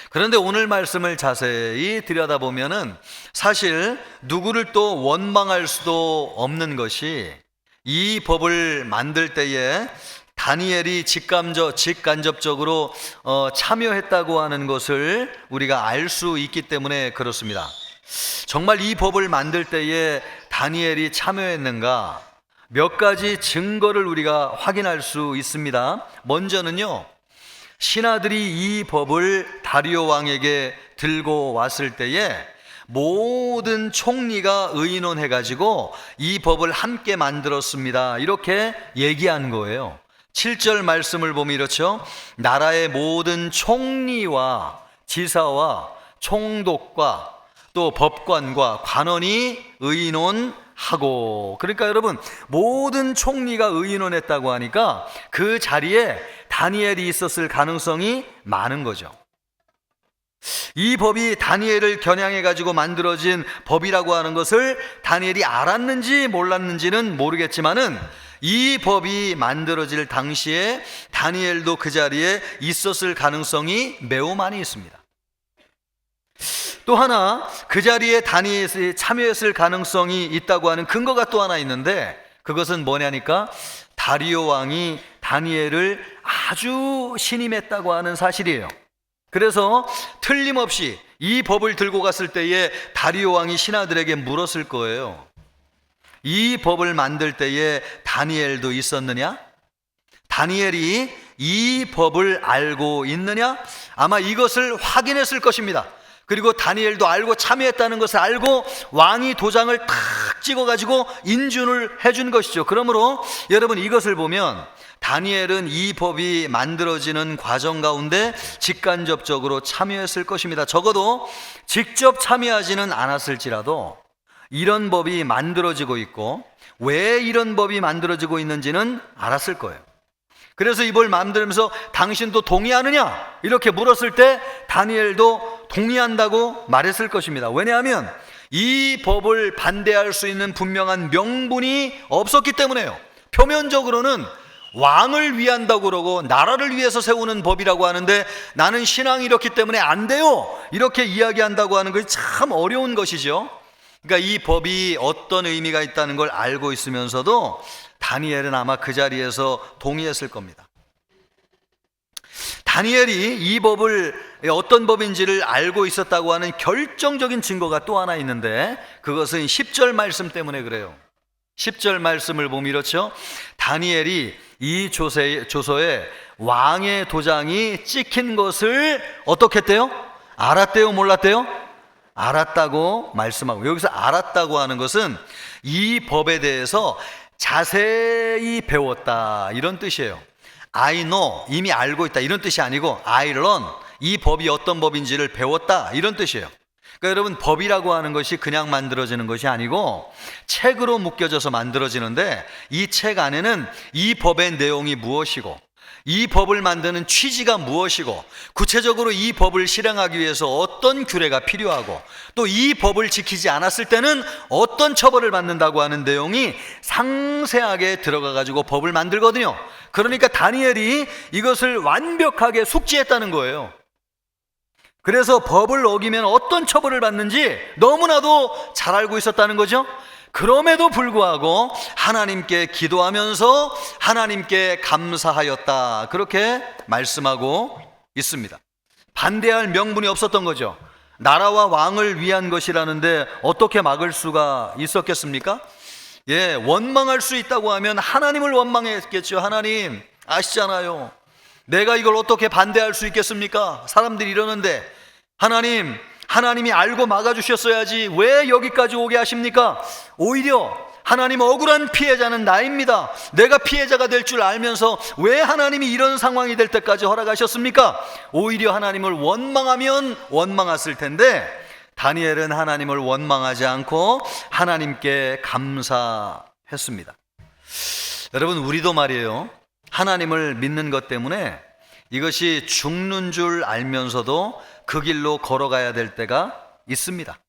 그런데 오늘 말씀을 자세히 들여다보면은 사실 누구를 또 원망할 수도 없는 것이, 이 법을 만들 때에 다니엘이 직간접적으로 참여했다고 하는 것을 우리가 알 수 있기 때문에 그렇습니다. 정말 이 법을 만들 때에 다니엘이 참여했는가? 몇 가지 증거를 우리가 확인할 수 있습니다. 먼저는요, 신하들이 이 법을 다리오 왕에게 들고 왔을 때에 모든 총리가 의논해가지고 이 법을 함께 만들었습니다, 이렇게 얘기한 거예요. 7절 말씀을 보면 이렇죠. 나라의 모든 총리와 지사와 총독과 또 법관과 관원이 의논하고, 그러니까 여러분 모든 총리가 의논했다고 하니까 그 자리에 다니엘이 있었을 가능성이 많은 거죠. 이 법이 다니엘을 겨냥해 가지고 만들어진 법이라고 하는 것을 다니엘이 알았는지 몰랐는지는 모르겠지만은 이 법이 만들어질 당시에 다니엘도 그 자리에 있었을 가능성이 매우 많이 있습니다. 또 하나, 그 자리에 다니엘이 참여했을 가능성이 있다고 하는 근거가 또 하나 있는데, 그것은 뭐냐니까 다리오 왕이 다니엘을 아주 신임했다고 하는 사실이에요. 그래서 틀림없이 이 법을 들고 갔을 때에 다리오 왕이 신하들에게 물었을 거예요. 이 법을 만들 때에 다니엘도 있었느냐? 다니엘이 이 법을 알고 있느냐? 아마 이것을 확인했을 것입니다. 그리고 다니엘도 알고 참여했다는 것을 알고 왕이 도장을 탁 찍어가지고 인준을 해준 것이죠. 그러므로 여러분 이것을 보면 다니엘은 이 법이 만들어지는 과정 가운데 직간접적으로 참여했을 것입니다. 적어도 직접 참여하지는 않았을지라도 이런 법이 만들어지고 있고 왜 이런 법이 만들어지고 있는지는 알았을 거예요. 그래서 이 법을 만들면서 당신도 동의하느냐? 이렇게 물었을 때 다니엘도 동의한다고 말했을 것입니다. 왜냐하면 이 법을 반대할 수 있는 분명한 명분이 없었기 때문에요. 표면적으로는 왕을 위한다고 그러고 나라를 위해서 세우는 법이라고 하는데 나는 신앙이 이렇기 때문에 안 돼요, 이렇게 이야기한다고 하는 것이 참 어려운 것이죠. 그러니까 이 법이 어떤 의미가 있다는 걸 알고 있으면서도 다니엘은 아마 그 자리에서 동의했을 겁니다. 다니엘이 이 법을 어떤 법인지를 알고 있었다고 하는 결정적인 증거가 또 하나 있는데 그것은 10절 말씀 때문에 그래요. 10절 말씀을 보면 이렇죠. 다니엘이 이 조서에 왕의 도장이 찍힌 것을 어떻게 했대요? 알았대요, 몰랐대요? 알았다고 말씀하고, 여기서 알았다고 하는 것은 이 법에 대해서 자세히 배웠다 이런 뜻이에요. I know, 이미 알고 있다 이런 뜻이 아니고 I learn, 이 법이 어떤 법인지를 배웠다 이런 뜻이에요. 그러니까 여러분 법이라고 하는 것이 그냥 만들어지는 것이 아니고 책으로 묶여져서 만들어지는데 이 책 안에는 이 법의 내용이 무엇이고 이 법을 만드는 취지가 무엇이고 구체적으로 이 법을 실행하기 위해서 어떤 규례가 필요하고 또 이 법을 지키지 않았을 때는 어떤 처벌을 받는다고 하는 내용이 상세하게 들어가 가지고 법을 만들거든요. 그러니까 다니엘이 이것을 완벽하게 숙지했다는 거예요. 그래서 법을 어기면 어떤 처벌을 받는지 너무나도 잘 알고 있었다는 거죠. 그럼에도 불구하고 하나님께 기도하면서 하나님께 감사하였다 그렇게 말씀하고 있습니다. 반대할 명분이 없었던 거죠. 나라와 왕을 위한 것이라는데 어떻게 막을 수가 있었겠습니까? 원망할 수 있다고 하면 하나님을 원망했겠죠. 하나님 아시잖아요. 내가 이걸 어떻게 반대할 수 있겠습니까? 사람들이 이러는데 하나님이 알고 막아주셨어야지 왜 여기까지 오게 하십니까? 오히려 하나님 억울한 피해자는 나입니다. 내가 피해자가 될 줄 알면서 왜 하나님이 이런 상황이 될 때까지 허락하셨습니까? 오히려 하나님을 원망하면 원망했을 텐데 다니엘은 하나님을 원망하지 않고 하나님께 감사했습니다. 여러분 우리도 말이에요, 하나님을 믿는 것 때문에 이것이 죽는 줄 알면서도 그 길로 걸어가야 될 때가 있습니다.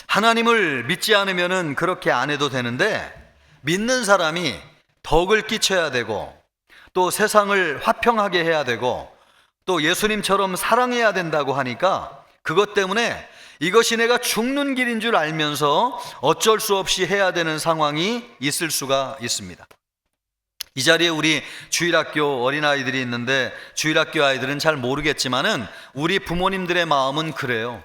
하나님을 믿지 않으면 그렇게 안 해도 되는데 믿는 사람이 덕을 끼쳐야 되고 또 세상을 화평하게 해야 되고 또 예수님처럼 사랑해야 된다고 하니까 그것 때문에 이것이 내가 죽는 길인 줄 알면서 어쩔 수 없이 해야 되는 상황이 있을 수가 있습니다. 이 자리에 우리 주일학교 어린아이들이 있는데 주일학교 아이들은 잘 모르겠지만은 우리 부모님들의 마음은 그래요.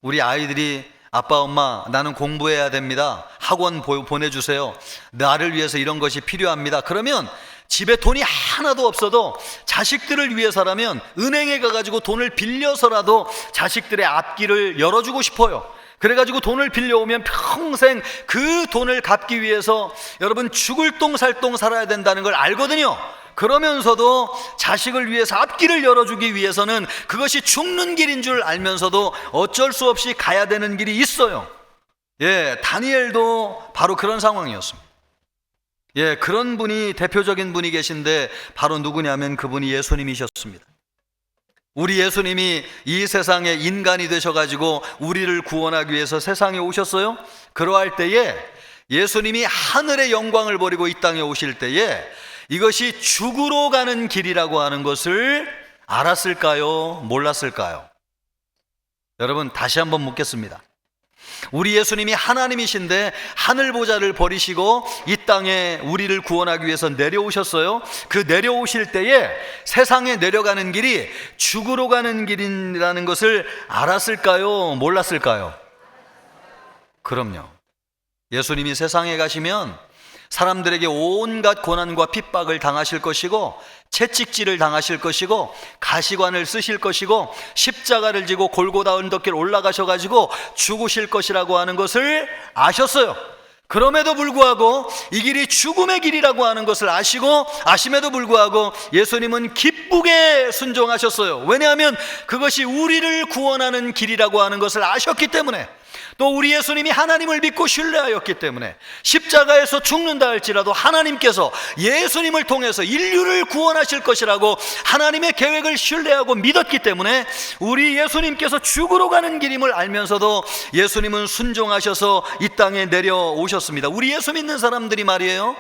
우리 아이들이 아빠 엄마 나는 공부해야 됩니다, 학원 보내주세요, 나를 위해서 이런 것이 필요합니다. 그러면 집에 돈이 하나도 없어도 자식들을 위해서라면 은행에 가가지고 돈을 빌려서라도 자식들의 앞길을 열어주고 싶어요. 그래가지고 돈을 빌려오면 평생 그 돈을 갚기 위해서 여러분 죽을 똥 살 똥 살아야 된다는 걸 알거든요. 그러면서도 자식을 위해서 앞길을 열어주기 위해서는 그것이 죽는 길인 줄 알면서도 어쩔 수 없이 가야 되는 길이 있어요. 다니엘도 바로 그런 상황이었습니다. 그런 분이 대표적인 분이 계신데 바로 누구냐면 그분이 예수님이셨습니다. 우리 예수님이 이 세상에 인간이 되셔가지고 우리를 구원하기 위해서 세상에 오셨어요. 그러할 때에 예수님이 하늘의 영광을 버리고 이 땅에 오실 때에 이것이 죽으러 가는 길이라고 하는 것을 알았을까요? 몰랐을까요? 여러분 다시 한번 묻겠습니다. 우리 예수님이 하나님이신데 하늘 보좌를 버리시고 이 땅에 우리를 구원하기 위해서 내려오셨어요. 그 내려오실 때에 세상에 내려가는 길이 죽으러 가는 길이라는 것을 알았을까요? 몰랐을까요? 그럼요. 예수님이 세상에 가시면 사람들에게 온갖 고난과 핍박을 당하실 것이고 채찍질을 당하실 것이고 가시관을 쓰실 것이고 십자가를 지고 골고다 언덕길 올라가셔가지고 죽으실 것이라고 하는 것을 아셨어요. 그럼에도 불구하고 이 길이 죽음의 길이라고 하는 것을 아심에도 불구하고 예수님은 기쁘게 순종하셨어요. 왜냐하면 그것이 우리를 구원하는 길이라고 하는 것을 아셨기 때문에, 또 우리 예수님이 하나님을 믿고 신뢰하였기 때문에 십자가에서 죽는다 할지라도 하나님께서 예수님을 통해서 인류를 구원하실 것이라고 하나님의 계획을 신뢰하고 믿었기 때문에 우리 예수님께서 죽으러 가는 길임을 알면서도 예수님은 순종하셔서 이 땅에 내려오셨습니다. 우리 예수 믿는 사람들이 말이에요,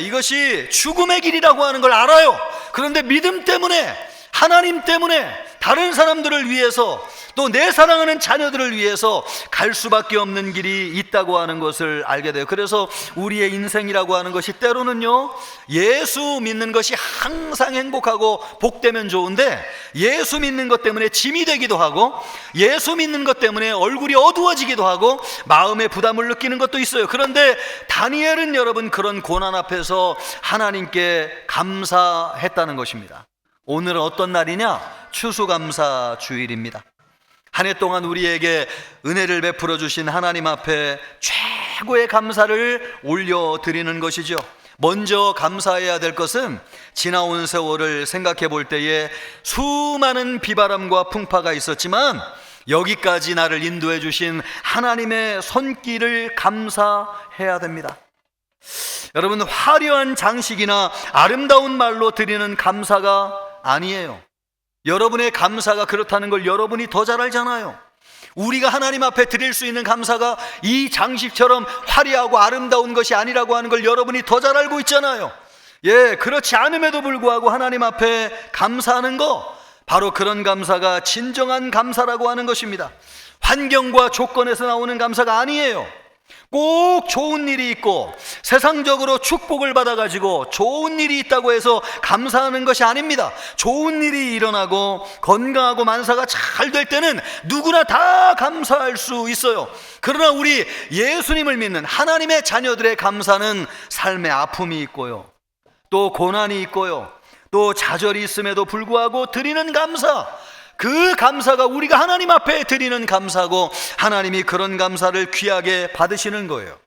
이것이 죽음의 길이라고 하는 걸 알아요. 그런데 믿음 때문에, 하나님 때문에, 다른 사람들을 위해서, 또 내 사랑하는 자녀들을 위해서 갈 수밖에 없는 길이 있다고 하는 것을 알게 돼요. 그래서 우리의 인생이라고 하는 것이 때로는요, 예수 믿는 것이 항상 행복하고 복되면 좋은데 예수 믿는 것 때문에 짐이 되기도 하고, 예수 믿는 것 때문에 얼굴이 어두워지기도 하고 마음의 부담을 느끼는 것도 있어요. 그런데 다니엘은 여러분 그런 고난 앞에서 하나님께 감사했다는 것입니다. 오늘은 어떤 날이냐? 추수감사 주일입니다. 한 해 동안 우리에게 은혜를 베풀어 주신 하나님 앞에 최고의 감사를 올려드리는 것이죠. 먼저 감사해야 될 것은 지나온 세월을 생각해 볼 때에 수많은 비바람과 풍파가 있었지만 여기까지 나를 인도해 주신 하나님의 손길을 감사해야 됩니다. 여러분, 화려한 장식이나 아름다운 말로 드리는 감사가 아니에요. 여러분의 감사가 그렇다는 걸 여러분이 더 잘 알잖아요. 우리가 하나님 앞에 드릴 수 있는 감사가 이 장식처럼 화려하고 아름다운 것이 아니라고 하는 걸 여러분이 더 잘 알고 있잖아요. 그렇지 않음에도 불구하고 하나님 앞에 감사하는 거, 바로 그런 감사가 진정한 감사라고 하는 것입니다. 환경과 조건에서 나오는 감사가 아니에요. 꼭 좋은 일이 있고 세상적으로 축복을 받아가지고 좋은 일이 있다고 해서 감사하는 것이 아닙니다. 좋은 일이 일어나고 건강하고 만사가 잘 될 때는 누구나 다 감사할 수 있어요. 그러나 우리 예수님을 믿는 하나님의 자녀들의 감사는 삶에 아픔이 있고요, 또 고난이 있고요, 또 좌절이 있음에도 불구하고 드리는 감사, 그 감사가 우리가 하나님 앞에 드리는 감사고 하나님이 그런 감사를 귀하게 받으시는 거예요.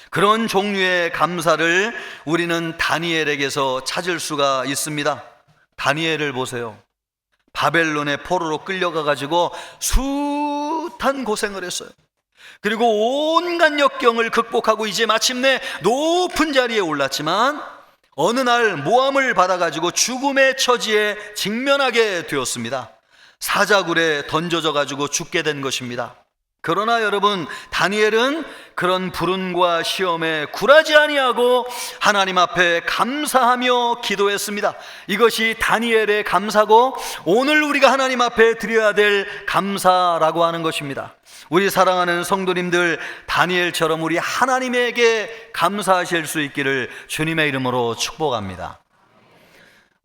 그런 종류의 감사를 우리는 다니엘에게서 찾을 수가 있습니다. 다니엘을 보세요. 바벨론의 포로로 끌려가가지고 숱한 고생을 했어요. 그리고 온갖 역경을 극복하고 이제 마침내 높은 자리에 올랐지만 어느 날 모함을 받아가지고 죽음의 처지에 직면하게 되었습니다. 사자굴에 던져져 가지고 죽게 된 것입니다. 그러나 여러분, 다니엘은 그런 불운과 시험에 굴하지 아니하고 하나님 앞에 감사하며 기도했습니다. 이것이 다니엘의 감사고 오늘 우리가 하나님 앞에 드려야 될 감사라고 하는 것입니다. 우리 사랑하는 성도님들, 다니엘처럼 우리 하나님에게 감사하실 수 있기를 주님의 이름으로 축복합니다.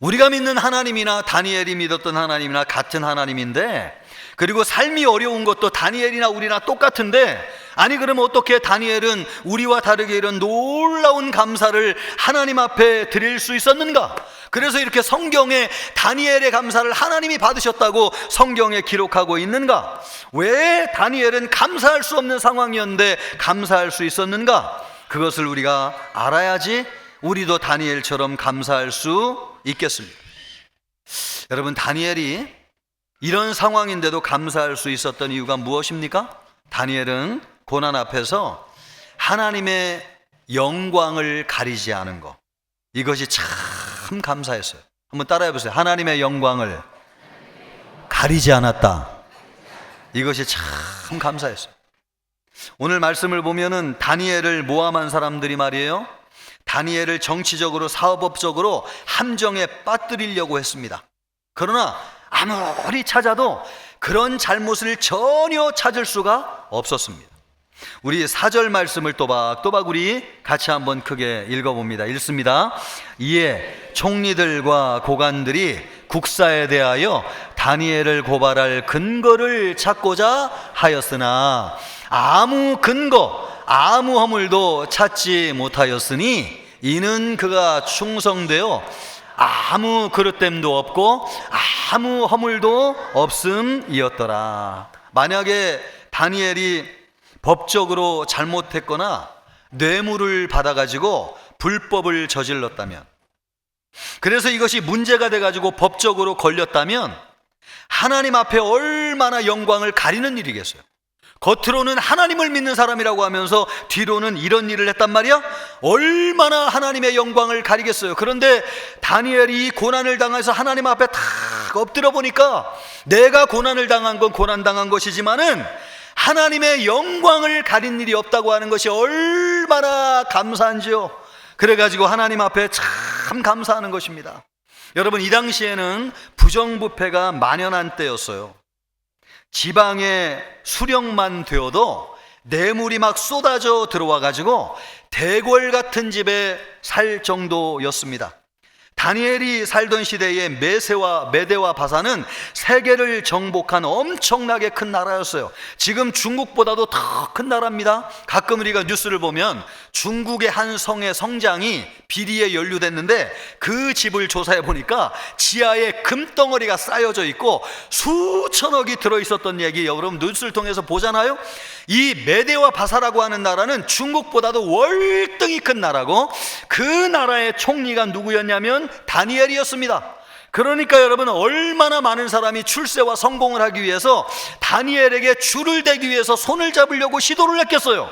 우리가 믿는 하나님이나 다니엘이 믿었던 하나님이나 같은 하나님인데, 그리고 삶이 어려운 것도 다니엘이나 우리나 똑같은데, 아니 그러면 어떻게 다니엘은 우리와 다르게 이런 놀라운 감사를 하나님 앞에 드릴 수 있었는가? 그래서 이렇게 성경에 다니엘의 감사를 하나님이 받으셨다고 성경에 기록하고 있는가? 왜 다니엘은 감사할 수 없는 상황이었는데 감사할 수 있었는가? 그것을 우리가 알아야지 우리도 다니엘처럼 감사할 수 있겠습니다. 여러분, 다니엘이 이런 상황인데도 감사할 수 있었던 이유가 무엇입니까? 다니엘은 고난 앞에서 하나님의 영광을 가리지 않은 것, 이것이 참 감사했어요. 한번 따라해 보세요. 하나님의 영광을 가리지 않았다. 이것이 참 감사했어요. 오늘 말씀을 보면은 다니엘을 모함한 사람들이 말이에요, 다니엘을 정치적으로 사법적으로 함정에 빠뜨리려고 했습니다. 그러나 아무리 찾아도 그런 잘못을 전혀 찾을 수가 없었습니다. 우리 4절 말씀을 또박또박 우리 같이 한번 크게 읽어봅니다. 읽습니다. 이에 총리들과 고관들이 국사에 대하여 다니엘을 고발할 근거를 찾고자 하였으나 아무 근거, 아무 허물도 찾지 못하였으니 이는 그가 충성되어 아무 그릇됨도 없고 아무 허물도 없음이었더라. 만약에 다니엘이 법적으로 잘못했거나 뇌물을 받아가지고 불법을 저질렀다면, 그래서 이것이 문제가 돼가지고 법적으로 걸렸다면 하나님 앞에 얼마나 영광을 가리는 일이겠어요. 겉으로는 하나님을 믿는 사람이라고 하면서 뒤로는 이런 일을 했단 말이야? 얼마나 하나님의 영광을 가리겠어요. 그런데 다니엘이 고난을 당해서 하나님 앞에 탁 엎드려 보니까 내가 고난을 당한 건 고난당한 것이지만은 하나님의 영광을 가린 일이 없다고 하는 것이 얼마나 감사한지요. 그래가지고 하나님 앞에 참 감사하는 것입니다. 여러분, 이 당시에는 부정부패가 만연한 때였어요. 지방에 수령만 되어도 뇌물이 막 쏟아져 들어와 가지고 대궐 같은 집에 살 정도였습니다. 다니엘이 살던 시대에 메대와 바사는 세계를 정복한 엄청나게 큰 나라였어요. 지금 중국보다도 더 큰 나라입니다. 가끔 우리가 뉴스를 보면 중국의 한 성의 성장이 비리에 연루됐는데 그 집을 조사해 보니까 지하에 금덩어리가 쌓여져 있고 수천억이 들어있었던 얘기 여러분 뉴스를 통해서 보잖아요. 이 메대와 바사라고 하는 나라는 중국보다도 월등히 큰 나라고 그 나라의 총리가 누구였냐면 다니엘이었습니다. 그러니까 여러분, 얼마나 많은 사람이 출세와 성공을 하기 위해서 다니엘에게 줄을 대기 위해서 손을 잡으려고 시도를 했겠어요.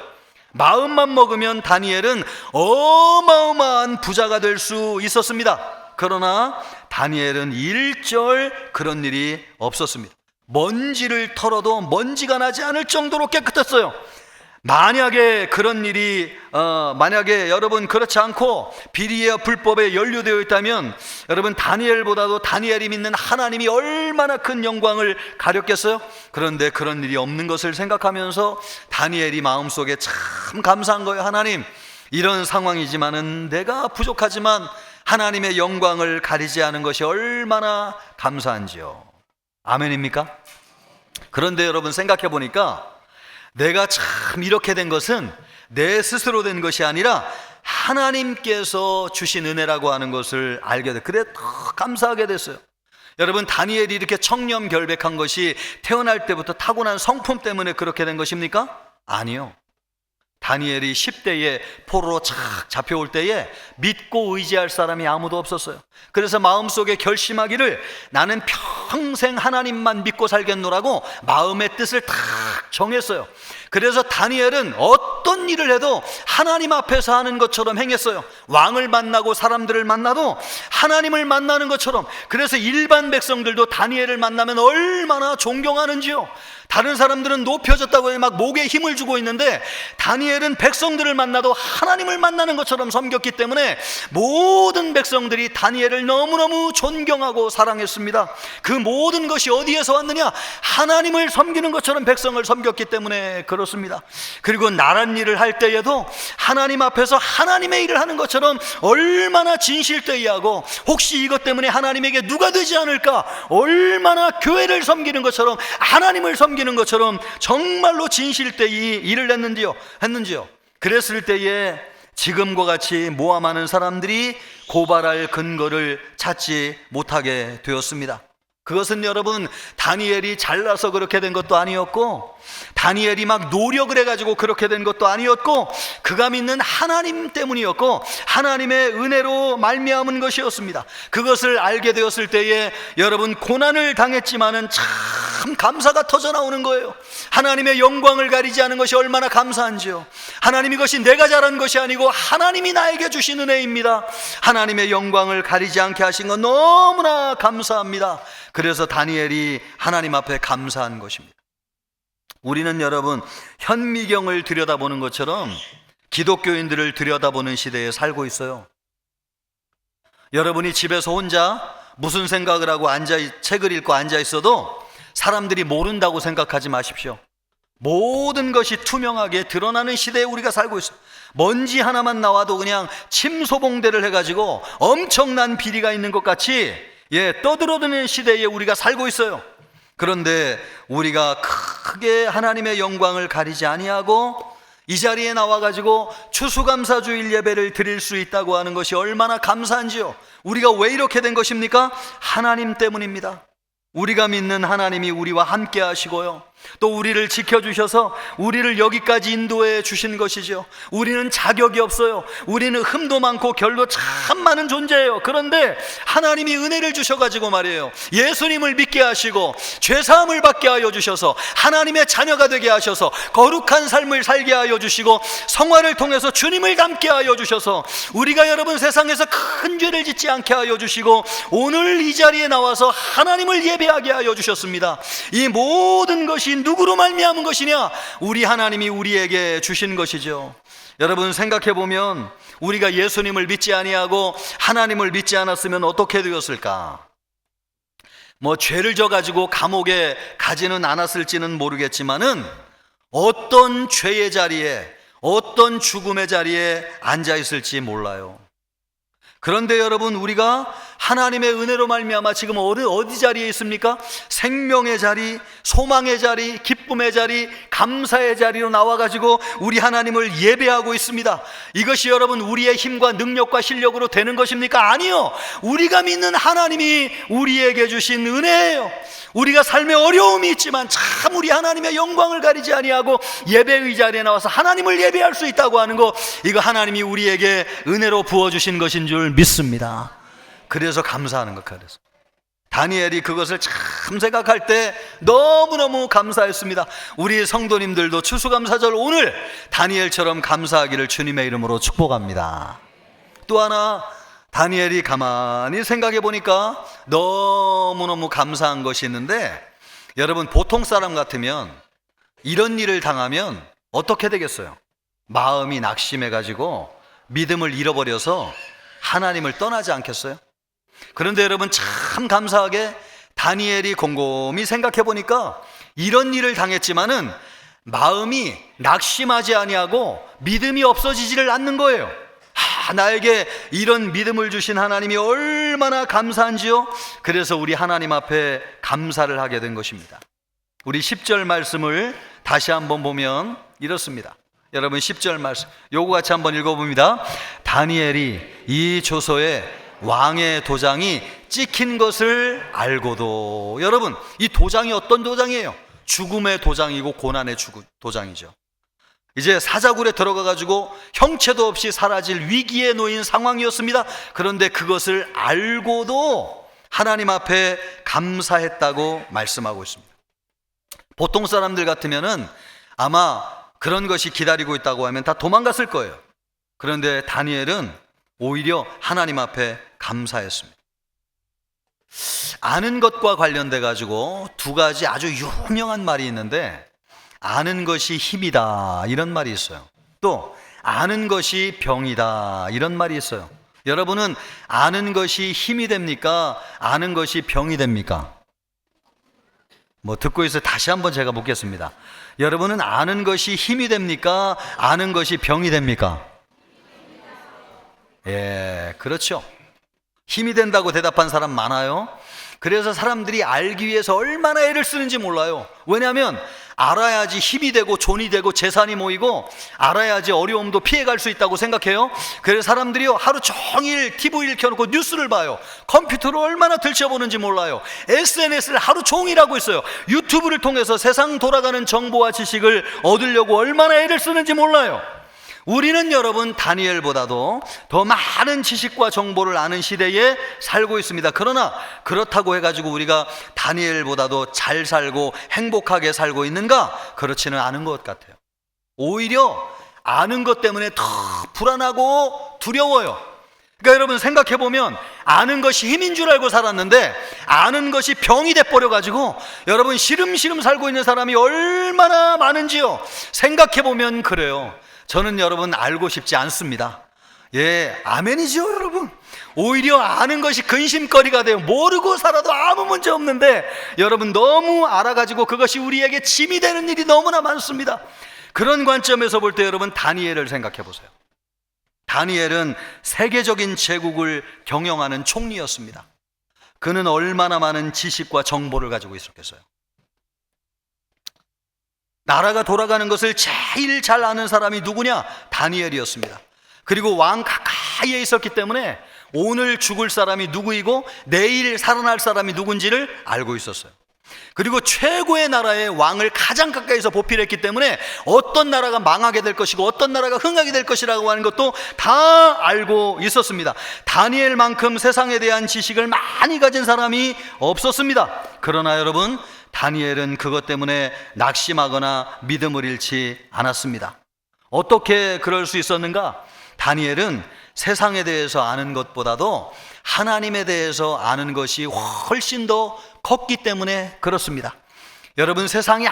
마음만 먹으면 다니엘은 어마어마한 부자가 될 수 있었습니다. 그러나 다니엘은 일절 그런 일이 없었습니다. 먼지를 털어도 먼지가 나지 않을 정도로 깨끗했어요. 만약에 그런 일이 만약에 여러분 그렇지 않고 비리와 불법에 연루되어 있다면 여러분 다니엘보다도 다니엘이 믿는 하나님이 얼마나 큰 영광을 가렸겠어요? 그런데 그런 일이 없는 것을 생각하면서 다니엘이 마음속에 참 감사한 거예요. 하나님, 이런 상황이지만은 내가 부족하지만 하나님의 영광을 가리지 않은 것이 얼마나 감사한지요. 아멘입니까? 그런데 여러분 생각해 보니까 내가 참 이렇게 된 것은 내 스스로 된 것이 아니라 하나님께서 주신 은혜라고 하는 것을 알게 돼. 그래 더 감사하게 됐어요. 여러분, 다니엘이 이렇게 청렴결백한 것이 태어날 때부터 타고난 성품 때문에 그렇게 된 것입니까? 아니요. 다니엘이 10대에 포로로 착 잡혀올 때에 믿고 의지할 사람이 아무도 없었어요. 그래서 마음속에 결심하기를 나는 평생 하나님만 믿고 살겠노라고 마음의 뜻을 탁 정했어요. 그래서 다니엘은 어떤 일을 해도 하나님 앞에서 하는 것처럼 행했어요. 왕을 만나고 사람들을 만나도 하나님을 만나는 것처럼. 그래서 일반 백성들도 다니엘을 만나면 얼마나 존경하는지요. 다른 사람들은 높여졌다고 해서 막 목에 힘을 주고 있는데 다니엘은 백성들을 만나도 하나님을 만나는 것처럼 섬겼기 때문에 모든 백성들이 다니엘을 너무너무 존경하고 사랑했습니다. 그 모든 것이 어디에서 왔느냐? 하나님을 섬기는 것처럼 백성을 섬겼기 때문에 그렇습니다. 그리고 나란 일을 할 때에도 하나님 앞에서 하나님의 일을 하는 것처럼 얼마나 진실되이하고 혹시 이것 때문에 하나님에게 누가 되지 않을까? 얼마나 교회를 섬기는 것처럼 하나님을 섬기는 것처럼 정말로 진실되이 일을 했는지요. 그랬을 때에 지금과 같이 모함하는 사람들이 고발할 근거를 찾지 못하게 되었습니다. 그것은 여러분 다니엘이 잘나서 그렇게 된 것도 아니었고 다니엘이 막 노력을 해가지고 그렇게 된 것도 아니었고 그가 믿는 하나님 때문이었고 하나님의 은혜로 말미암은 것이었습니다. 그것을 알게 되었을 때에 여러분 고난을 당했지만은 참 감사가 터져 나오는 거예요. 하나님의 영광을 가리지 않은 것이 얼마나 감사한지요. 하나님, 이것이 내가 잘한 것이 아니고 하나님이 나에게 주신 은혜입니다. 하나님의 영광을 가리지 않게 하신 건 너무나 감사합니다. 그래서 다니엘이 하나님 앞에 감사한 것입니다. 우리는 여러분 현미경을 들여다보는 것처럼 기독교인들을 들여다보는 시대에 살고 있어요. 여러분이 집에서 혼자 무슨 생각을 하고 책을 읽고 앉아 있어도 사람들이 모른다고 생각하지 마십시오. 모든 것이 투명하게 드러나는 시대에 우리가 살고 있어요. 먼지 하나만 나와도 그냥 침소봉대를 해가지고 엄청난 비리가 있는 것 같이 떠들어드는 시대에 우리가 살고 있어요. 그런데 우리가 크게 하나님의 영광을 가리지 아니하고 이 자리에 나와가지고 추수감사주일 예배를 드릴 수 있다고 하는 것이 얼마나 감사한지요. 우리가 왜 이렇게 된 것입니까? 하나님 때문입니다. 우리가 믿는 하나님이 우리와 함께 하시고요, 또 우리를 지켜주셔서 우리를 여기까지 인도해 주신 것이죠. 우리는 자격이 없어요. 우리는 흠도 많고 결도 참 많은 존재예요. 그런데 하나님이 은혜를 주셔가지고 말이에요, 예수님을 믿게 하시고 죄사함을 받게 하여 주셔서 하나님의 자녀가 되게 하셔서 거룩한 삶을 살게 하여 주시고 성화를 통해서 주님을 닮게 하여 주셔서 우리가 여러분 세상에서 큰 죄를 짓지 않게 하여 주시고 오늘 이 자리에 나와서 하나님을 예배하게 하여 주셨습니다. 이 모든 것이 누구로 말미암은 것이냐? 우리 하나님이 우리에게 주신 것이죠. 여러분 생각해 보면 우리가 예수님을 믿지 아니하고 하나님을 믿지 않았으면 어떻게 되었을까? 뭐 죄를 져가지고 감옥에 가지는 않았을지는 모르겠지만은 어떤 죄의 자리에, 어떤 죽음의 자리에 앉아 있을지 몰라요. 그런데 여러분, 우리가 하나님의 은혜로 말미암아 지금 어디 자리에 있습니까? 생명의 자리, 소망의 자리, 기쁨의 자리, 감사의 자리로 나와가지고 우리 하나님을 예배하고 있습니다. 이것이 여러분 우리의 힘과 능력과 실력으로 되는 것입니까? 아니요. 우리가 믿는 하나님이 우리에게 주신 은혜예요. 우리가 삶에 어려움이 있지만 참 우리 하나님의 영광을 가리지 아니하고 예배의 자리에 나와서 하나님을 예배할 수 있다고 하는 거, 이거 하나님이 우리에게 은혜로 부어주신 것인 줄 믿습니다. 그래서 감사하는 것 같아서 다니엘이 그것을 참 생각할 때 너무너무 감사했습니다. 우리 성도님들도 추수감사절 오늘 다니엘처럼 감사하기를 주님의 이름으로 축복합니다. 또 하나, 다니엘이 가만히 생각해 보니까 너무너무 감사한 것이 있는데, 여러분 보통 사람 같으면 이런 일을 당하면 어떻게 되겠어요? 마음이 낙심해 가지고 믿음을 잃어버려서 하나님을 떠나지 않겠어요? 그런데 여러분 참 감사하게 다니엘이 곰곰이 생각해 보니까 이런 일을 당했지만은 마음이 낙심하지 아니하고 믿음이 없어지지를 않는 거예요. 나에게 이런 믿음을 주신 하나님이 얼마나 감사한지요. 그래서 우리 하나님 앞에 감사를 하게 된 것입니다. 우리 10절 말씀을 다시 한번 보면 이렇습니다. 여러분 10절 말씀 요거 같이 한번 읽어봅니다. 다니엘이 이 조서에 왕의 도장이 찍힌 것을 알고도, 여러분 이 도장이 어떤 도장이에요? 죽음의 도장이고 고난의 도장이죠. 이제 사자굴에 들어가가지고 형체도 없이 사라질 위기에 놓인 상황이었습니다. 그런데 그것을 알고도 하나님 앞에 감사했다고 말씀하고 있습니다. 보통 사람들 같으면은 아마 그런 것이 기다리고 있다고 하면 다 도망갔을 거예요. 그런데 다니엘은 오히려 하나님 앞에 감사했습니다. 아는 것과 관련돼 가지고 두 가지 아주 유명한 말이 있는데, 아는 것이 힘이다 이런 말이 있어요. 또 아는 것이 병이다 이런 말이 있어요. 여러분은 아는 것이 힘이 됩니까? 아는 것이 병이 됩니까? 뭐 듣고 있어요? 다시 한번 제가 묻겠습니다. 여러분은 아는 것이 힘이 됩니까? 아는 것이 병이 됩니까? 예, 그렇죠. 힘이 된다고 대답한 사람 많아요. 그래서 사람들이 알기 위해서 얼마나 애를 쓰는지 몰라요. 왜냐하면 알아야지 힘이 되고 존이 되고 재산이 모이고, 알아야지 어려움도 피해갈 수 있다고 생각해요. 그래서 사람들이요 하루 종일 TV를 켜놓고 뉴스를 봐요. 컴퓨터를 얼마나 들춰보는지 몰라요. SNS를 하루 종일 하고 있어요. 유튜브를 통해서 세상 돌아가는 정보와 지식을 얻으려고 얼마나 애를 쓰는지 몰라요. 우리는 여러분 다니엘보다도 더 많은 지식과 정보를 아는 시대에 살고 있습니다. 그러나 그렇다고 해가지고 우리가 다니엘보다도 잘 살고 행복하게 살고 있는가? 그렇지는 않은 것 같아요. 오히려 아는 것 때문에 더 불안하고 두려워요. 그러니까 여러분 생각해보면 아는 것이 힘인 줄 알고 살았는데 아는 것이 병이 돼버려가지고 여러분 시름시름 살고 있는 사람이 얼마나 많은지요. 생각해보면 그래요. 저는 여러분 알고 싶지 않습니다. 예, 아멘이죠 여러분. 오히려 아는 것이 근심거리가 돼요. 모르고 살아도 아무 문제 없는데 여러분 너무 알아가지고 그것이 우리에게 짐이 되는 일이 너무나 많습니다. 그런 관점에서 볼 때 여러분 다니엘을 생각해 보세요. 다니엘은 세계적인 제국을 경영하는 총리였습니다. 그는 얼마나 많은 지식과 정보를 가지고 있었겠어요. 나라가 돌아가는 것을 제일 잘 아는 사람이 누구냐? 다니엘이었습니다. 그리고 왕 가까이에 있었기 때문에 오늘 죽을 사람이 누구이고 내일 살아날 사람이 누군지를 알고 있었어요. 그리고 최고의 나라의 왕을 가장 가까이서 보필했기 때문에 어떤 나라가 망하게 될 것이고 어떤 나라가 흥하게 될 것이라고 하는 것도 다 알고 있었습니다. 다니엘만큼 세상에 대한 지식을 많이 가진 사람이 없었습니다. 그러나 여러분, 다니엘은 그것 때문에 낙심하거나 믿음을 잃지 않았습니다. 어떻게 그럴 수 있었는가? 다니엘은 세상에 대해서 아는 것보다도 하나님에 대해서 아는 것이 훨씬 더 컸기 때문에 그렇습니다. 여러분, 세상이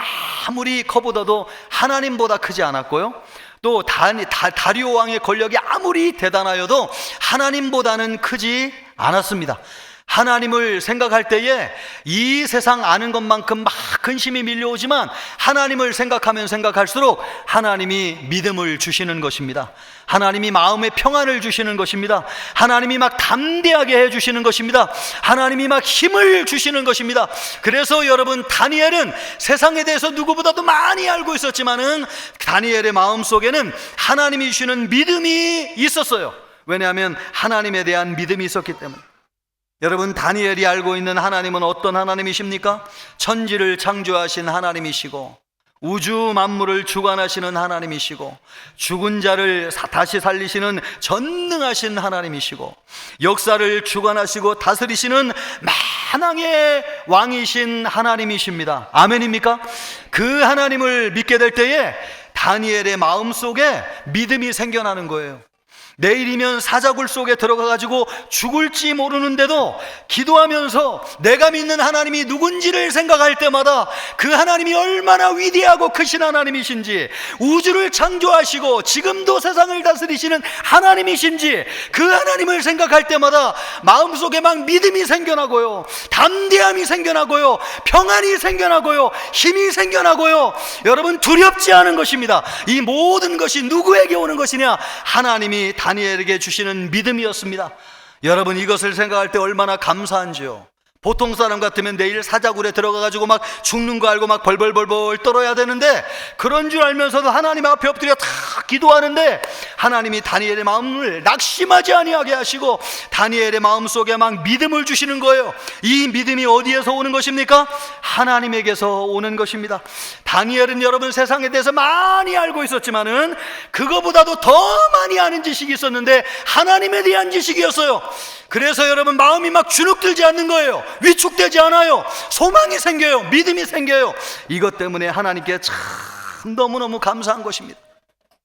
아무리 커보다도 하나님보다 크지 않았고요, 또 다리오 왕의 권력이 아무리 대단하여도 하나님보다는 크지 않았습니다. 하나님을 생각할 때에 이 세상 아는 것만큼 막 근심이 밀려오지만 하나님을 생각하면 생각할수록 하나님이 믿음을 주시는 것입니다. 하나님이 마음의 평안을 주시는 것입니다. 하나님이 막 담대하게 해주시는 것입니다. 하나님이 막 힘을 주시는 것입니다. 그래서 여러분, 다니엘은 세상에 대해서 누구보다도 많이 알고 있었지만은 다니엘의 마음속에는 하나님이 주시는 믿음이 있었어요. 왜냐하면 하나님에 대한 믿음이 있었기 때문에. 여러분, 다니엘이 알고 있는 하나님은 어떤 하나님이십니까? 천지를 창조하신 하나님이시고 우주 만물을 주관하시는 하나님이시고 죽은 자를 다시 살리시는 전능하신 하나님이시고 역사를 주관하시고 다스리시는 만왕의 왕이신 하나님이십니다. 아멘입니까? 그 하나님을 믿게 될 때에 다니엘의 마음속에 믿음이 생겨나는 거예요. 내일이면 사자굴 속에 들어가가지고 죽을지 모르는데도 기도하면서 내가 믿는 하나님이 누군지를 생각할 때마다 그 하나님이 얼마나 위대하고 크신 하나님이신지, 우주를 창조하시고 지금도 세상을 다스리시는 하나님이신지, 그 하나님을 생각할 때마다 마음속에 막 믿음이 생겨나고요, 담대함이 생겨나고요, 평안이 생겨나고요, 힘이 생겨나고요. 여러분, 두렵지 않은 것입니다. 이 모든 것이 누구에게 오는 것이냐? 하나님이 다니엘에게 주시는 믿음이었습니다. 여러분, 이것을 생각할 때 얼마나 감사한지요. 보통 사람 같으면 내일 사자굴에 들어가가지고 막 죽는 거 알고 막 벌벌벌벌 떨어야 되는데, 그런 줄 알면서도 하나님 앞에 엎드려 다 기도하는데 하나님이 다니엘의 마음을 낙심하지 아니하게 하시고 다니엘의 마음속에 막 믿음을 주시는 거예요. 이 믿음이 어디에서 오는 것입니까? 하나님에게서 오는 것입니다. 다니엘은 여러분, 세상에 대해서 많이 알고 있었지만은 그거보다도 더 많이 아는 지식이 있었는데 하나님에 대한 지식이었어요. 그래서 여러분, 마음이 막 주눅들지 않는 거예요. 위축되지 않아요. 소망이 생겨요. 믿음이 생겨요. 이것 때문에 하나님께 참 너무너무 감사한 것입니다.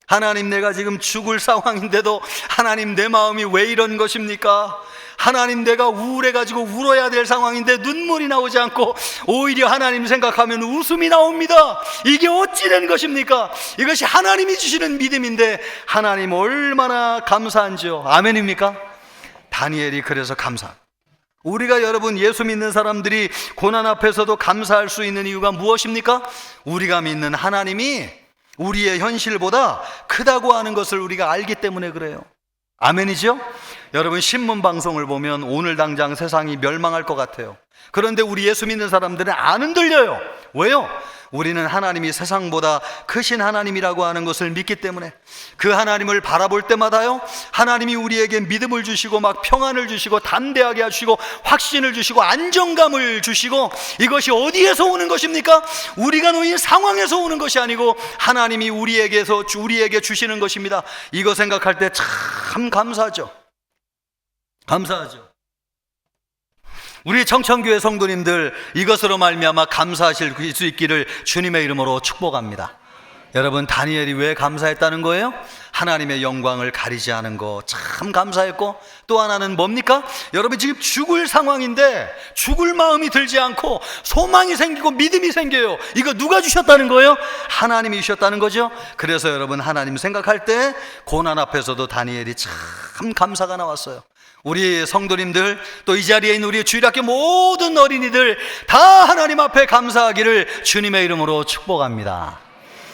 하나님, 내가 지금 죽을 상황인데도 하나님, 내 마음이 왜 이런 것입니까? 하나님, 내가 우울해가지고 울어야 될 상황인데 눈물이 나오지 않고 오히려 하나님 생각하면 웃음이 나옵니다. 이게 어찌 된 것입니까? 이것이 하나님이 주시는 믿음인데 하나님 얼마나 감사한지요. 아멘입니까? 다니엘이 그래서 감사. 우리가 여러분, 예수 믿는 사람들이 고난 앞에서도 감사할 수 있는 이유가 무엇입니까? 우리가 믿는 하나님이 우리의 현실보다 크다고 하는 것을 우리가 알기 때문에 그래요. 아멘이죠? 여러분, 신문 방송을 보면 오늘 당장 세상이 멸망할 것 같아요. 그런데 우리 예수 믿는 사람들은 안 흔들려요. 왜요? 우리는 하나님이 세상보다 크신 하나님이라고 하는 것을 믿기 때문에 그 하나님을 바라볼 때마다요, 하나님이 우리에게 믿음을 주시고 막 평안을 주시고 담대하게 하시고 확신을 주시고 안정감을 주시고, 이것이 어디에서 오는 것입니까? 우리가 놓인 상황에서 오는 것이 아니고 하나님이 우리에게 주시는 것입니다. 이거 생각할 때 참 감사하죠. 감사하죠. 우리 청천교회 성도님들, 이것으로 말미암아 감사하실 수 있기를 주님의 이름으로 축복합니다. 여러분, 다니엘이 왜 감사했다는 거예요? 하나님의 영광을 가리지 않은 거 참 감사했고, 또 하나는 뭡니까? 여러분, 지금 죽을 상황인데 죽을 마음이 들지 않고 소망이 생기고 믿음이 생겨요. 이거 누가 주셨다는 거예요? 하나님이 주셨다는 거죠. 그래서 여러분, 하나님 생각할 때 고난 앞에서도 다니엘이 참 감사가 나왔어요. 우리 성도님들, 또 이 자리에 있는 우리 주일학교 모든 어린이들 다 하나님 앞에 감사하기를 주님의 이름으로 축복합니다.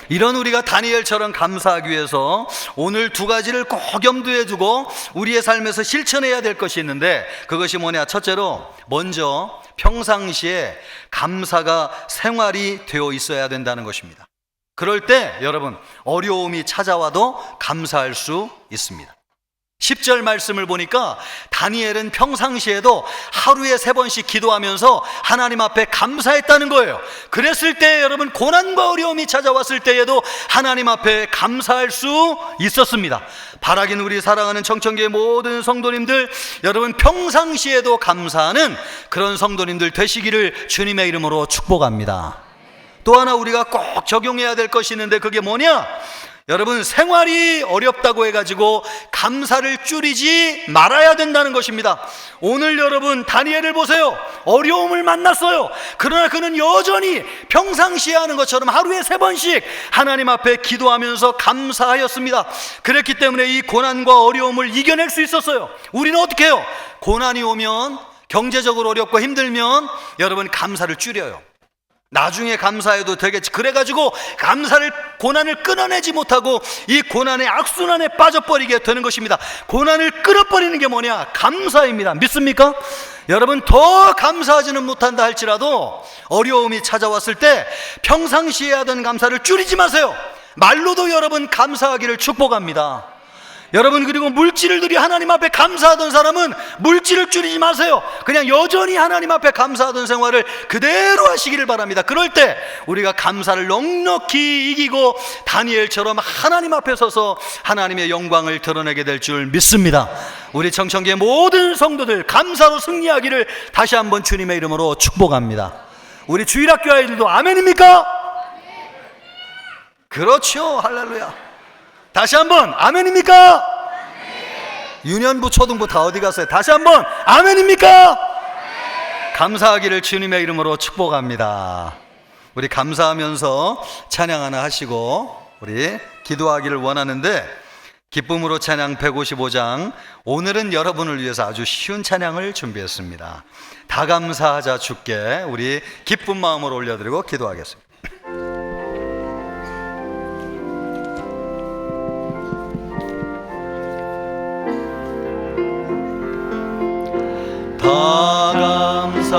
이런 우리가 다니엘처럼 감사하기 위해서 오늘 두 가지를 꼭 염두에 두고 우리의 삶에서 실천해야 될 것이 있는데, 그것이 뭐냐? 첫째로, 먼저 평상시에 감사가 생활이 되어 있어야 된다는 것입니다. 그럴 때 여러분 어려움이 찾아와도 감사할 수 있습니다. 10절 말씀을 보니까 다니엘은 평상시에도 하루에 3번씩 기도하면서 하나님 앞에 감사했다는 거예요. 그랬을 때 여러분 고난과 어려움이 찾아왔을 때에도 하나님 앞에 감사할 수 있었습니다. 바라긴 우리 사랑하는 청천교회 모든 성도님들, 여러분 평상시에도 감사하는 그런 성도님들 되시기를 주님의 이름으로 축복합니다. 또 하나 우리가 꼭 적용해야 될 것이 있는데 그게 뭐냐? 여러분 생활이 어렵다고 해가지고 감사를 줄이지 말아야 된다는 것입니다. 오늘 여러분 다니엘을 보세요. 어려움을 만났어요. 그러나 그는 여전히 평상시에 하는 것처럼 하루에 3번씩 하나님 앞에 기도하면서 감사하였습니다. 그랬기 때문에 이 고난과 어려움을 이겨낼 수 있었어요. 우리는 어떻게 해요? 고난이 오면, 경제적으로 어렵고 힘들면 여러분 감사를 줄여요. 나중에 감사해도 되겠지. 그래가지고 고난을 끊어내지 못하고 이 고난의 악순환에 빠져버리게 되는 것입니다. 고난을 끊어버리는 게 뭐냐? 감사입니다. 믿습니까? 여러분 더 감사하지는 못한다 할지라도 어려움이 찾아왔을 때 평상시에 하던 감사를 줄이지 마세요. 말로도 여러분 감사하기를 축복합니다. 여러분 그리고 물질을 들이 하나님 앞에 감사하던 사람은 물질을 줄이지 마세요. 그냥 여전히 하나님 앞에 감사하던 생활을 그대로 하시기를 바랍니다. 그럴 때 우리가 감사를 넉넉히 이기고 다니엘처럼 하나님 앞에 서서 하나님의 영광을 드러내게 될 줄 믿습니다. 우리 청천교회 모든 성도들 감사로 승리하기를 다시 한번 주님의 이름으로 축복합니다. 우리 주일학교 아이들도 아멘입니까? 그렇죠. 할렐루야. 다시 한번 아멘입니까? 유년부 초등부 다 어디 갔어요? 다시 한번 아멘입니까? 감사하기를 주님의 이름으로 축복합니다. 우리 감사하면서 찬양 하나 하시고 우리 기도하기를 원하는데, 기쁨으로 찬양 155장, 오늘은 여러분을 위해서 아주 쉬운 찬양을 준비했습니다. 다 감사하자 주께 우리 기쁜 마음으로 올려드리고 기도하겠습니다. 다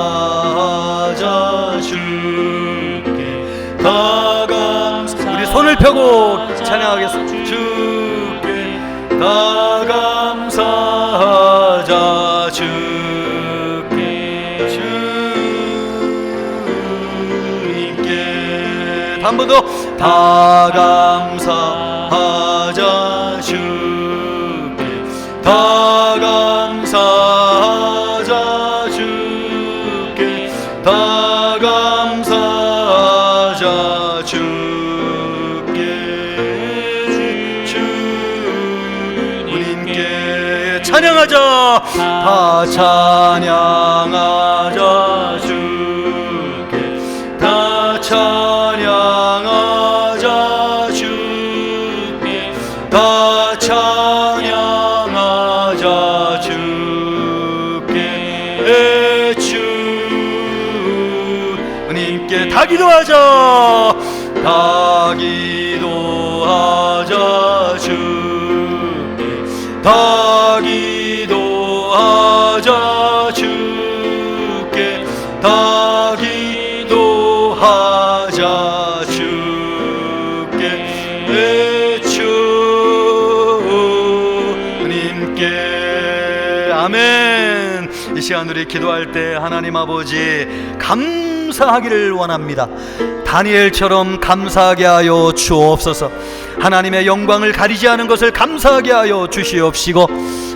감사하자 주께, 다 감사. 우리 손을 펴고 찬양하겠습니다. 주께 다 감사하자 주께, 주님께 한 번 더. 다 감사하자 주께, 다 감사하자 주께, 다 감사하자 주께, 주님께 찬양하자. 다 찬양하자 주께, 다 찬양하자 주께, 다 찬양하자 주께, 주님께 다 기도하자. 다 기도하자 주께, 다 기도하자 주께, 다 기도하자 주께, 주님께. 아멘. 이 시간 우리 기도할 때 하나님 아버지 감사하기를 원합니다. 다니엘처럼 감사하게 하여 주옵소서. 하나님의 영광을 가리지 않은 것을 감사하게 하여 주시옵시고,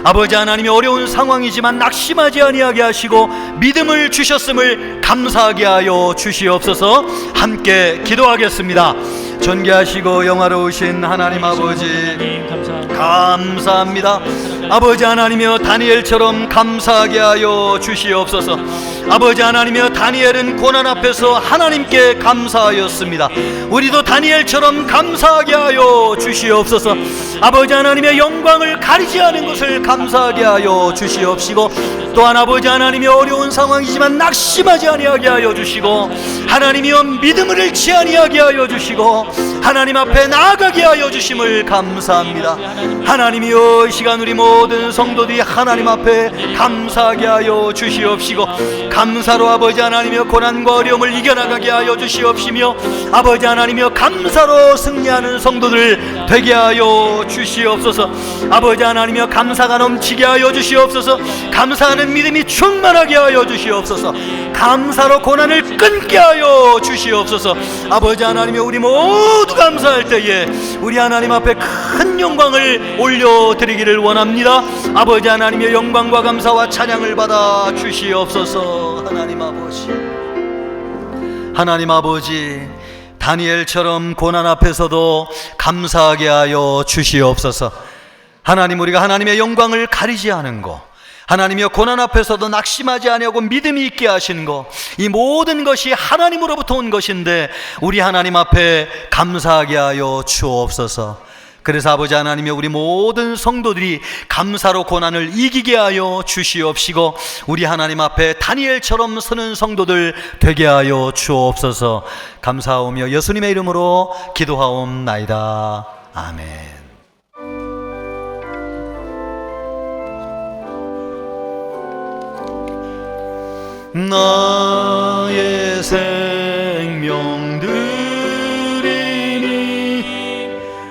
아버지 하나님이 어려운 상황이지만 낙심하지 아니하게 하시고 믿음을 주셨음을 감사하게 하여 주시옵소서. 함께 기도하겠습니다. 존귀하시고 영화로우신 하나님 아버지 감사합니다. 아버지 하나님이여 다니엘처럼 감사하게 하여 주시옵소서. 아버지 하나님이여 다니엘은 고난 앞에서 하나님께 감사하였습니다. 우리도 다니엘처럼 감사하게 하여 주시옵소서. 아버지 하나님의 영광을 가리지 않은 것을 감사하게 하여 주시옵시고, 또한 아버지 하나님의 어려운 상황이지만 낙심하지 아니하게 하여 주시고, 하나님이여 믿음을 잃지 아니하게 하여 주시고, 하나님 앞에 나아가게 하여 주심을 감사합니다. 하나님이여 이 시간 우리 모든 성도들이 하나님 앞에 감사하게 하여 주시옵시고, 감사로 아버지 하나님이여 고난과 어려움을 이겨나가게 하여 주시옵시며, 아버지 하나님이여 감사로 승리하는 성도들 되게 하여 주시옵소서. 아버지 하나님이여 감사가 넘치게 하여 주시옵소서. 감사하는 믿음이 충만하게 하여 주시옵소서. 감사로 고난을 끊게 하여 주시옵소서. 아버지 하나님이여 우리 모두 감사할 때에 우리 하나님 앞에 큰 영광을 올려드리기를 원합니다. 아버지 하나님의 영광과 감사와 찬양을 받아 주시옵소서. 하나님 아버지, 다니엘처럼 고난 앞에서도 감사하게 하여 주시옵소서. 하나님, 우리가 하나님의 영광을 가리지 않은 것, 하나님이여 고난 앞에서도 낙심하지 아니하고 믿음이 있게 하신 것, 이 모든 것이 하나님으로부터 온 것인데 우리 하나님 앞에 감사하게 하여 주옵소서. 그래서 아버지 하나님이여 우리 모든 성도들이 감사로 고난을 이기게 하여 주시옵시고, 우리 하나님 앞에 다니엘처럼 서는 성도들 되게 하여 주옵소서. 감사하오며 예수님의 이름으로 기도하옵나이다. 아멘. 나의 생명 드리니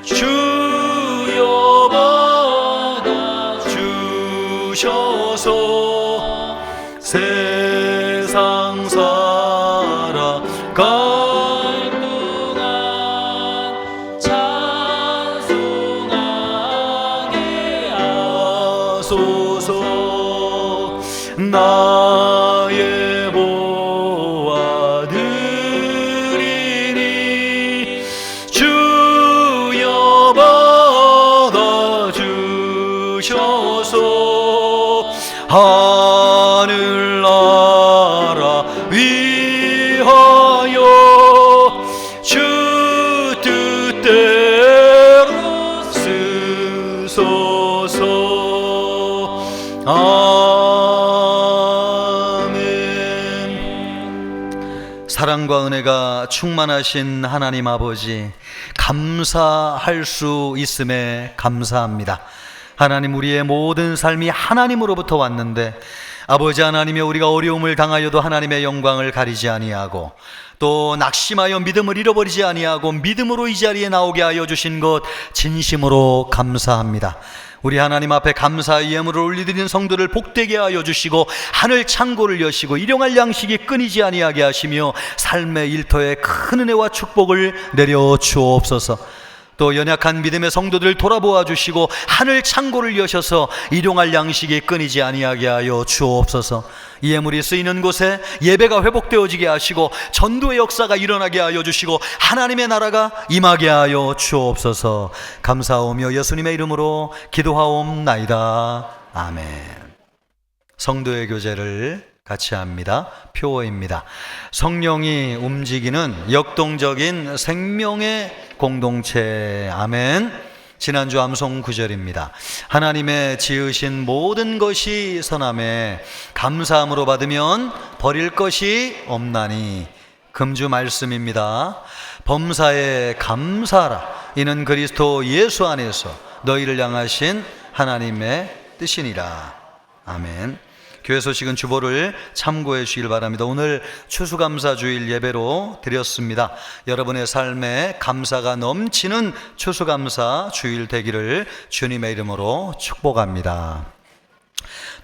주여 받아 주셔서. 세상 살아갈 동안 찬송하게 하소서. 나의 보아 드리니 주여 받아 주셔서. 하늘나라 위하여 주 뜻대로 쓰소서. 사랑과 은혜가 충만하신 하나님 아버지, 감사할 수 있음에 감사합니다. 하나님, 우리의 모든 삶이 하나님으로부터 왔는데 아버지 하나님이 우리가 어려움을 당하여도 하나님의 영광을 가리지 아니하고, 또 낙심하여 믿음을 잃어버리지 아니하고 믿음으로 이 자리에 나오게 하여 주신 것 진심으로 감사합니다. 우리 하나님 앞에 감사의 예물을 올리드린 성도를 복되게 하여 주시고, 하늘 창고를 여시고 일용할 양식이 끊이지 아니하게 하시며 삶의 일터에 큰 은혜와 축복을 내려 주옵소서. 또 연약한 믿음의 성도들을 돌아보아 주시고 하늘 창고를 여셔서 일용할 양식이 끊이지 아니하게 하여 주옵소서. 이 예물이 쓰이는 곳에 예배가 회복되어지게 하시고 전도의 역사가 일어나게 하여 주시고 하나님의 나라가 임하게 하여 주옵소서. 감사하오며 예수님의 이름으로 기도하옵나이다. 아멘. 성도의 교제를 같이 합니다. 표어입니다. 성령이 움직이는 역동적인 생명의 공동체. 아멘. 지난주 암송 9절입니다. 하나님의 지으신 모든 것이 선함에 감사함으로 받으면 버릴 것이 없나니. 금주 말씀입니다. 범사에 감사하라. 이는 그리스도 예수 안에서 너희를 향하신 하나님의 뜻이니라. 아멘. 교회 소식은 주보를 참고해 주시길 바랍니다. 오늘 추수감사주일 예배로 드렸습니다. 여러분의 삶에 감사가 넘치는 추수감사 주일 되기를 주님의 이름으로 축복합니다.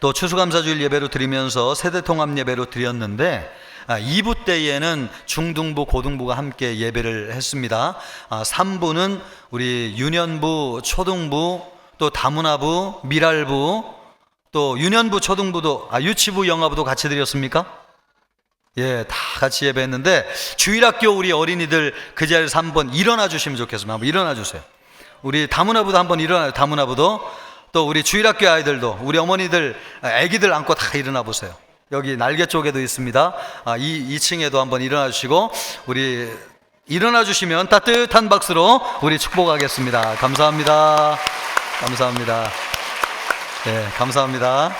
또 추수감사주일 예배로 드리면서 세대통합 예배로 드렸는데 2부 때에는 중등부, 고등부가 함께 예배를 했습니다. 3부는 우리 유년부, 초등부, 또 다문화부, 미랄부, 또 유년부, 초등부도, 유치부, 영아부도 같이 드렸습니까? 예, 다 같이 예배했는데 주일학교 우리 어린이들 그 자리에서 한번 일어나 주시면 좋겠습니다. 한번 일어나 주세요. 우리 다문화부도 한번 일어나요. 다문화부도. 또 우리 주일학교 아이들도, 우리 어머니들 아기들 안고 다 일어나 보세요. 여기 날개 쪽에도 있습니다. 2층에도 한번 일어나 주시고, 우리 일어나 주시면 따뜻한 박수로 우리 축복하겠습니다. 감사합니다. 감사합니다. 네, 감사합니다.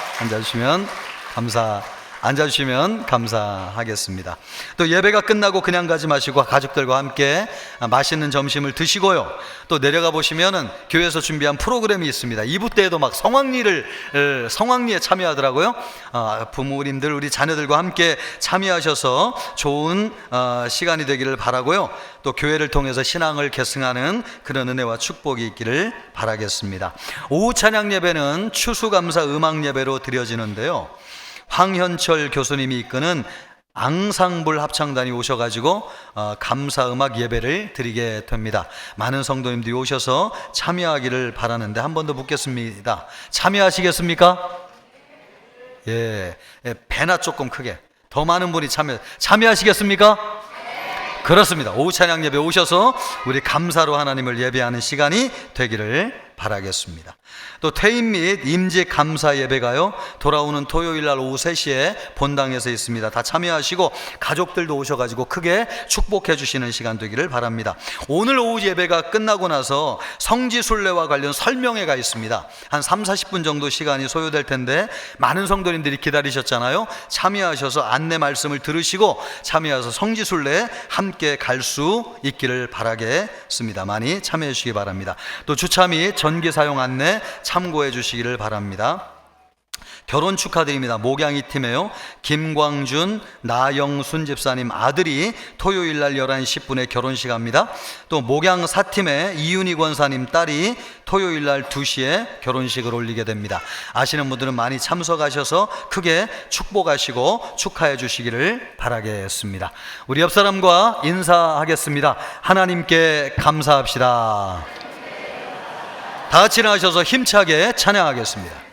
앉아주시면 감사하겠습니다. 또 예배가 끝나고 그냥 가지 마시고 가족들과 함께 맛있는 점심을 드시고요. 또 내려가 보시면은 교회에서 준비한 프로그램이 있습니다. 2부 때에도 막 성황리에 참여하더라고요. 부모님들, 우리 자녀들과 함께 참여하셔서 좋은 시간이 되기를 바라고요. 또 교회를 통해서 신앙을 계승하는 그런 은혜와 축복이 있기를 바라겠습니다. 오후 찬양 예배는 추수감사 음악 예배로 드려지는데요. 황현철 교수님이 이끄는 앙상블 합창단이 오셔가지고 감사음악 예배를 드리게 됩니다. 많은 성도님들이 오셔서 참여하기를 바라는데 한 번 더 묻겠습니다. 참여하시겠습니까? 예, 배나 조금 크게 더 많은 분이 참여하시겠습니까? 그렇습니다. 오후 찬양 예배 오셔서 우리 감사로 하나님을 예배하는 시간이 되기를 바라겠습니다. 또 퇴임 및 임직 감사 예배가요, 돌아오는 토요일 날 오후 3시에 본당에서 있습니다. 다 참여하시고 가족들도 오셔가지고 크게 축복해 주시는 시간 되기를 바랍니다. 오늘 오후 예배가 끝나고 나서 성지순례와 관련 설명회가 있습니다. 한 30-40분 정도 시간이 소요될 텐데 많은 성도님들이 기다리셨잖아요. 참여하셔서 안내 말씀을 들으시고 참여해서 성지순례에 함께 갈 수 있기를 바라겠습니다. 많이 참여해 주시기 바랍니다. 또 주차 및 전기 사용 안내 참고해 주시기를 바랍니다. 결혼 축하드립니다. 목양이 팀에요, 김광준, 나영순 집사님 아들이 토요일 날 11시 10분에 결혼식 합니다. 또 목양 4팀의 이윤희 권사님 딸이 토요일 날 2시에 결혼식을 올리게 됩니다. 아시는 분들은 많이 참석하셔서 크게 축복하시고 축하해 주시기를 바라겠습니다. 우리 옆 사람과 인사하겠습니다. 하나님께 감사합시다. 다 같이 일어나셔서 힘차게 찬양하겠습니다.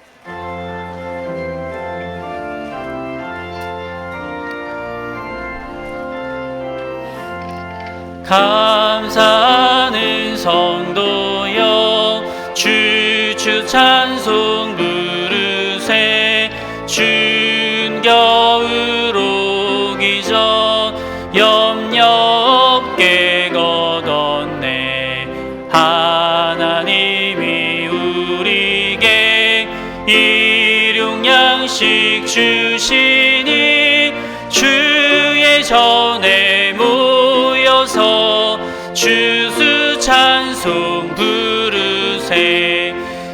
감사하는 성도여 주주 찬송 부르세. 춘 겨울 오기 전 염려 없게 걷었네. 하나님이 우리에게 일용 양식 주시니 주의 전에 모여서 주수 찬송 부르세.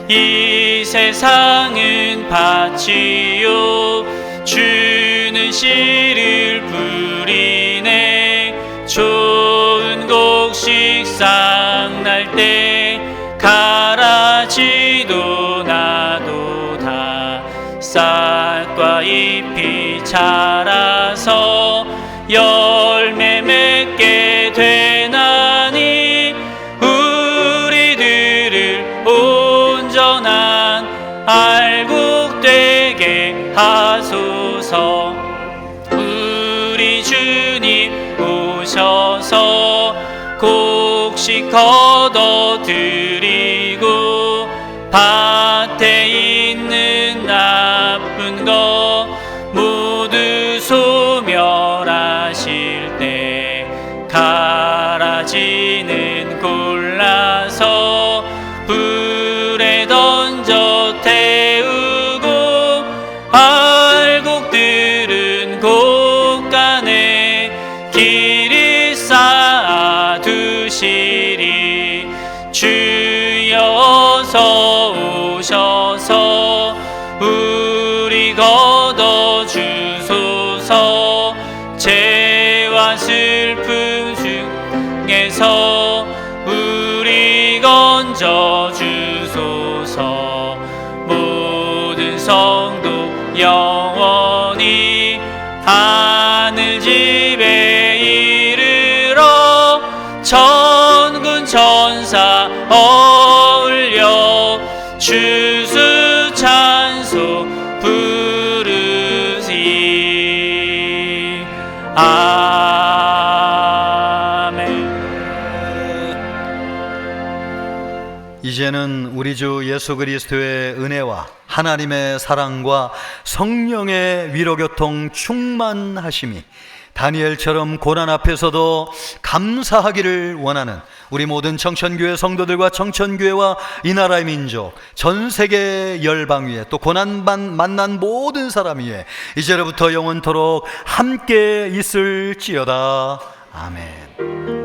이 세상은 밭이요 주는 씨를 뿌리네. 좋은 곡식 싹날 때 가라지도 나도 다 싹과 잎이 자라서 열매 맺게 되나니 우리들을 온전한 알곡 되게 하소서. 우리 주님 오셔서 곡식 거둬들이고 밭에 있는 나쁜 거 모두 소멸하실 때 가라지는 골라서 불에 던져 태우고 알곡들은 곳간에 길이 쌓아두시리. 주여 어서 오셔서 우리 거둬주소서. 죄와 슬픔 중에서 우리 건져주소서. 모든 성도 영원히 하늘집에 이르러 천군 천사 어울려 주수 찬송 부르시. 아멘. 이제는 우리 주 예수 그리스도의 은혜와 하나님의 사랑과 성령의 위로교통 충만하심이 다니엘처럼 고난 앞에서도 감사하기를 원하는 우리 모든 청천교회 성도들과 청천교회와 이 나라의 민족, 전 세계 열방 위에 또 고난 만난 모든 사람 위에 이제로부터 영원토록 함께 있을지어다. 아멘.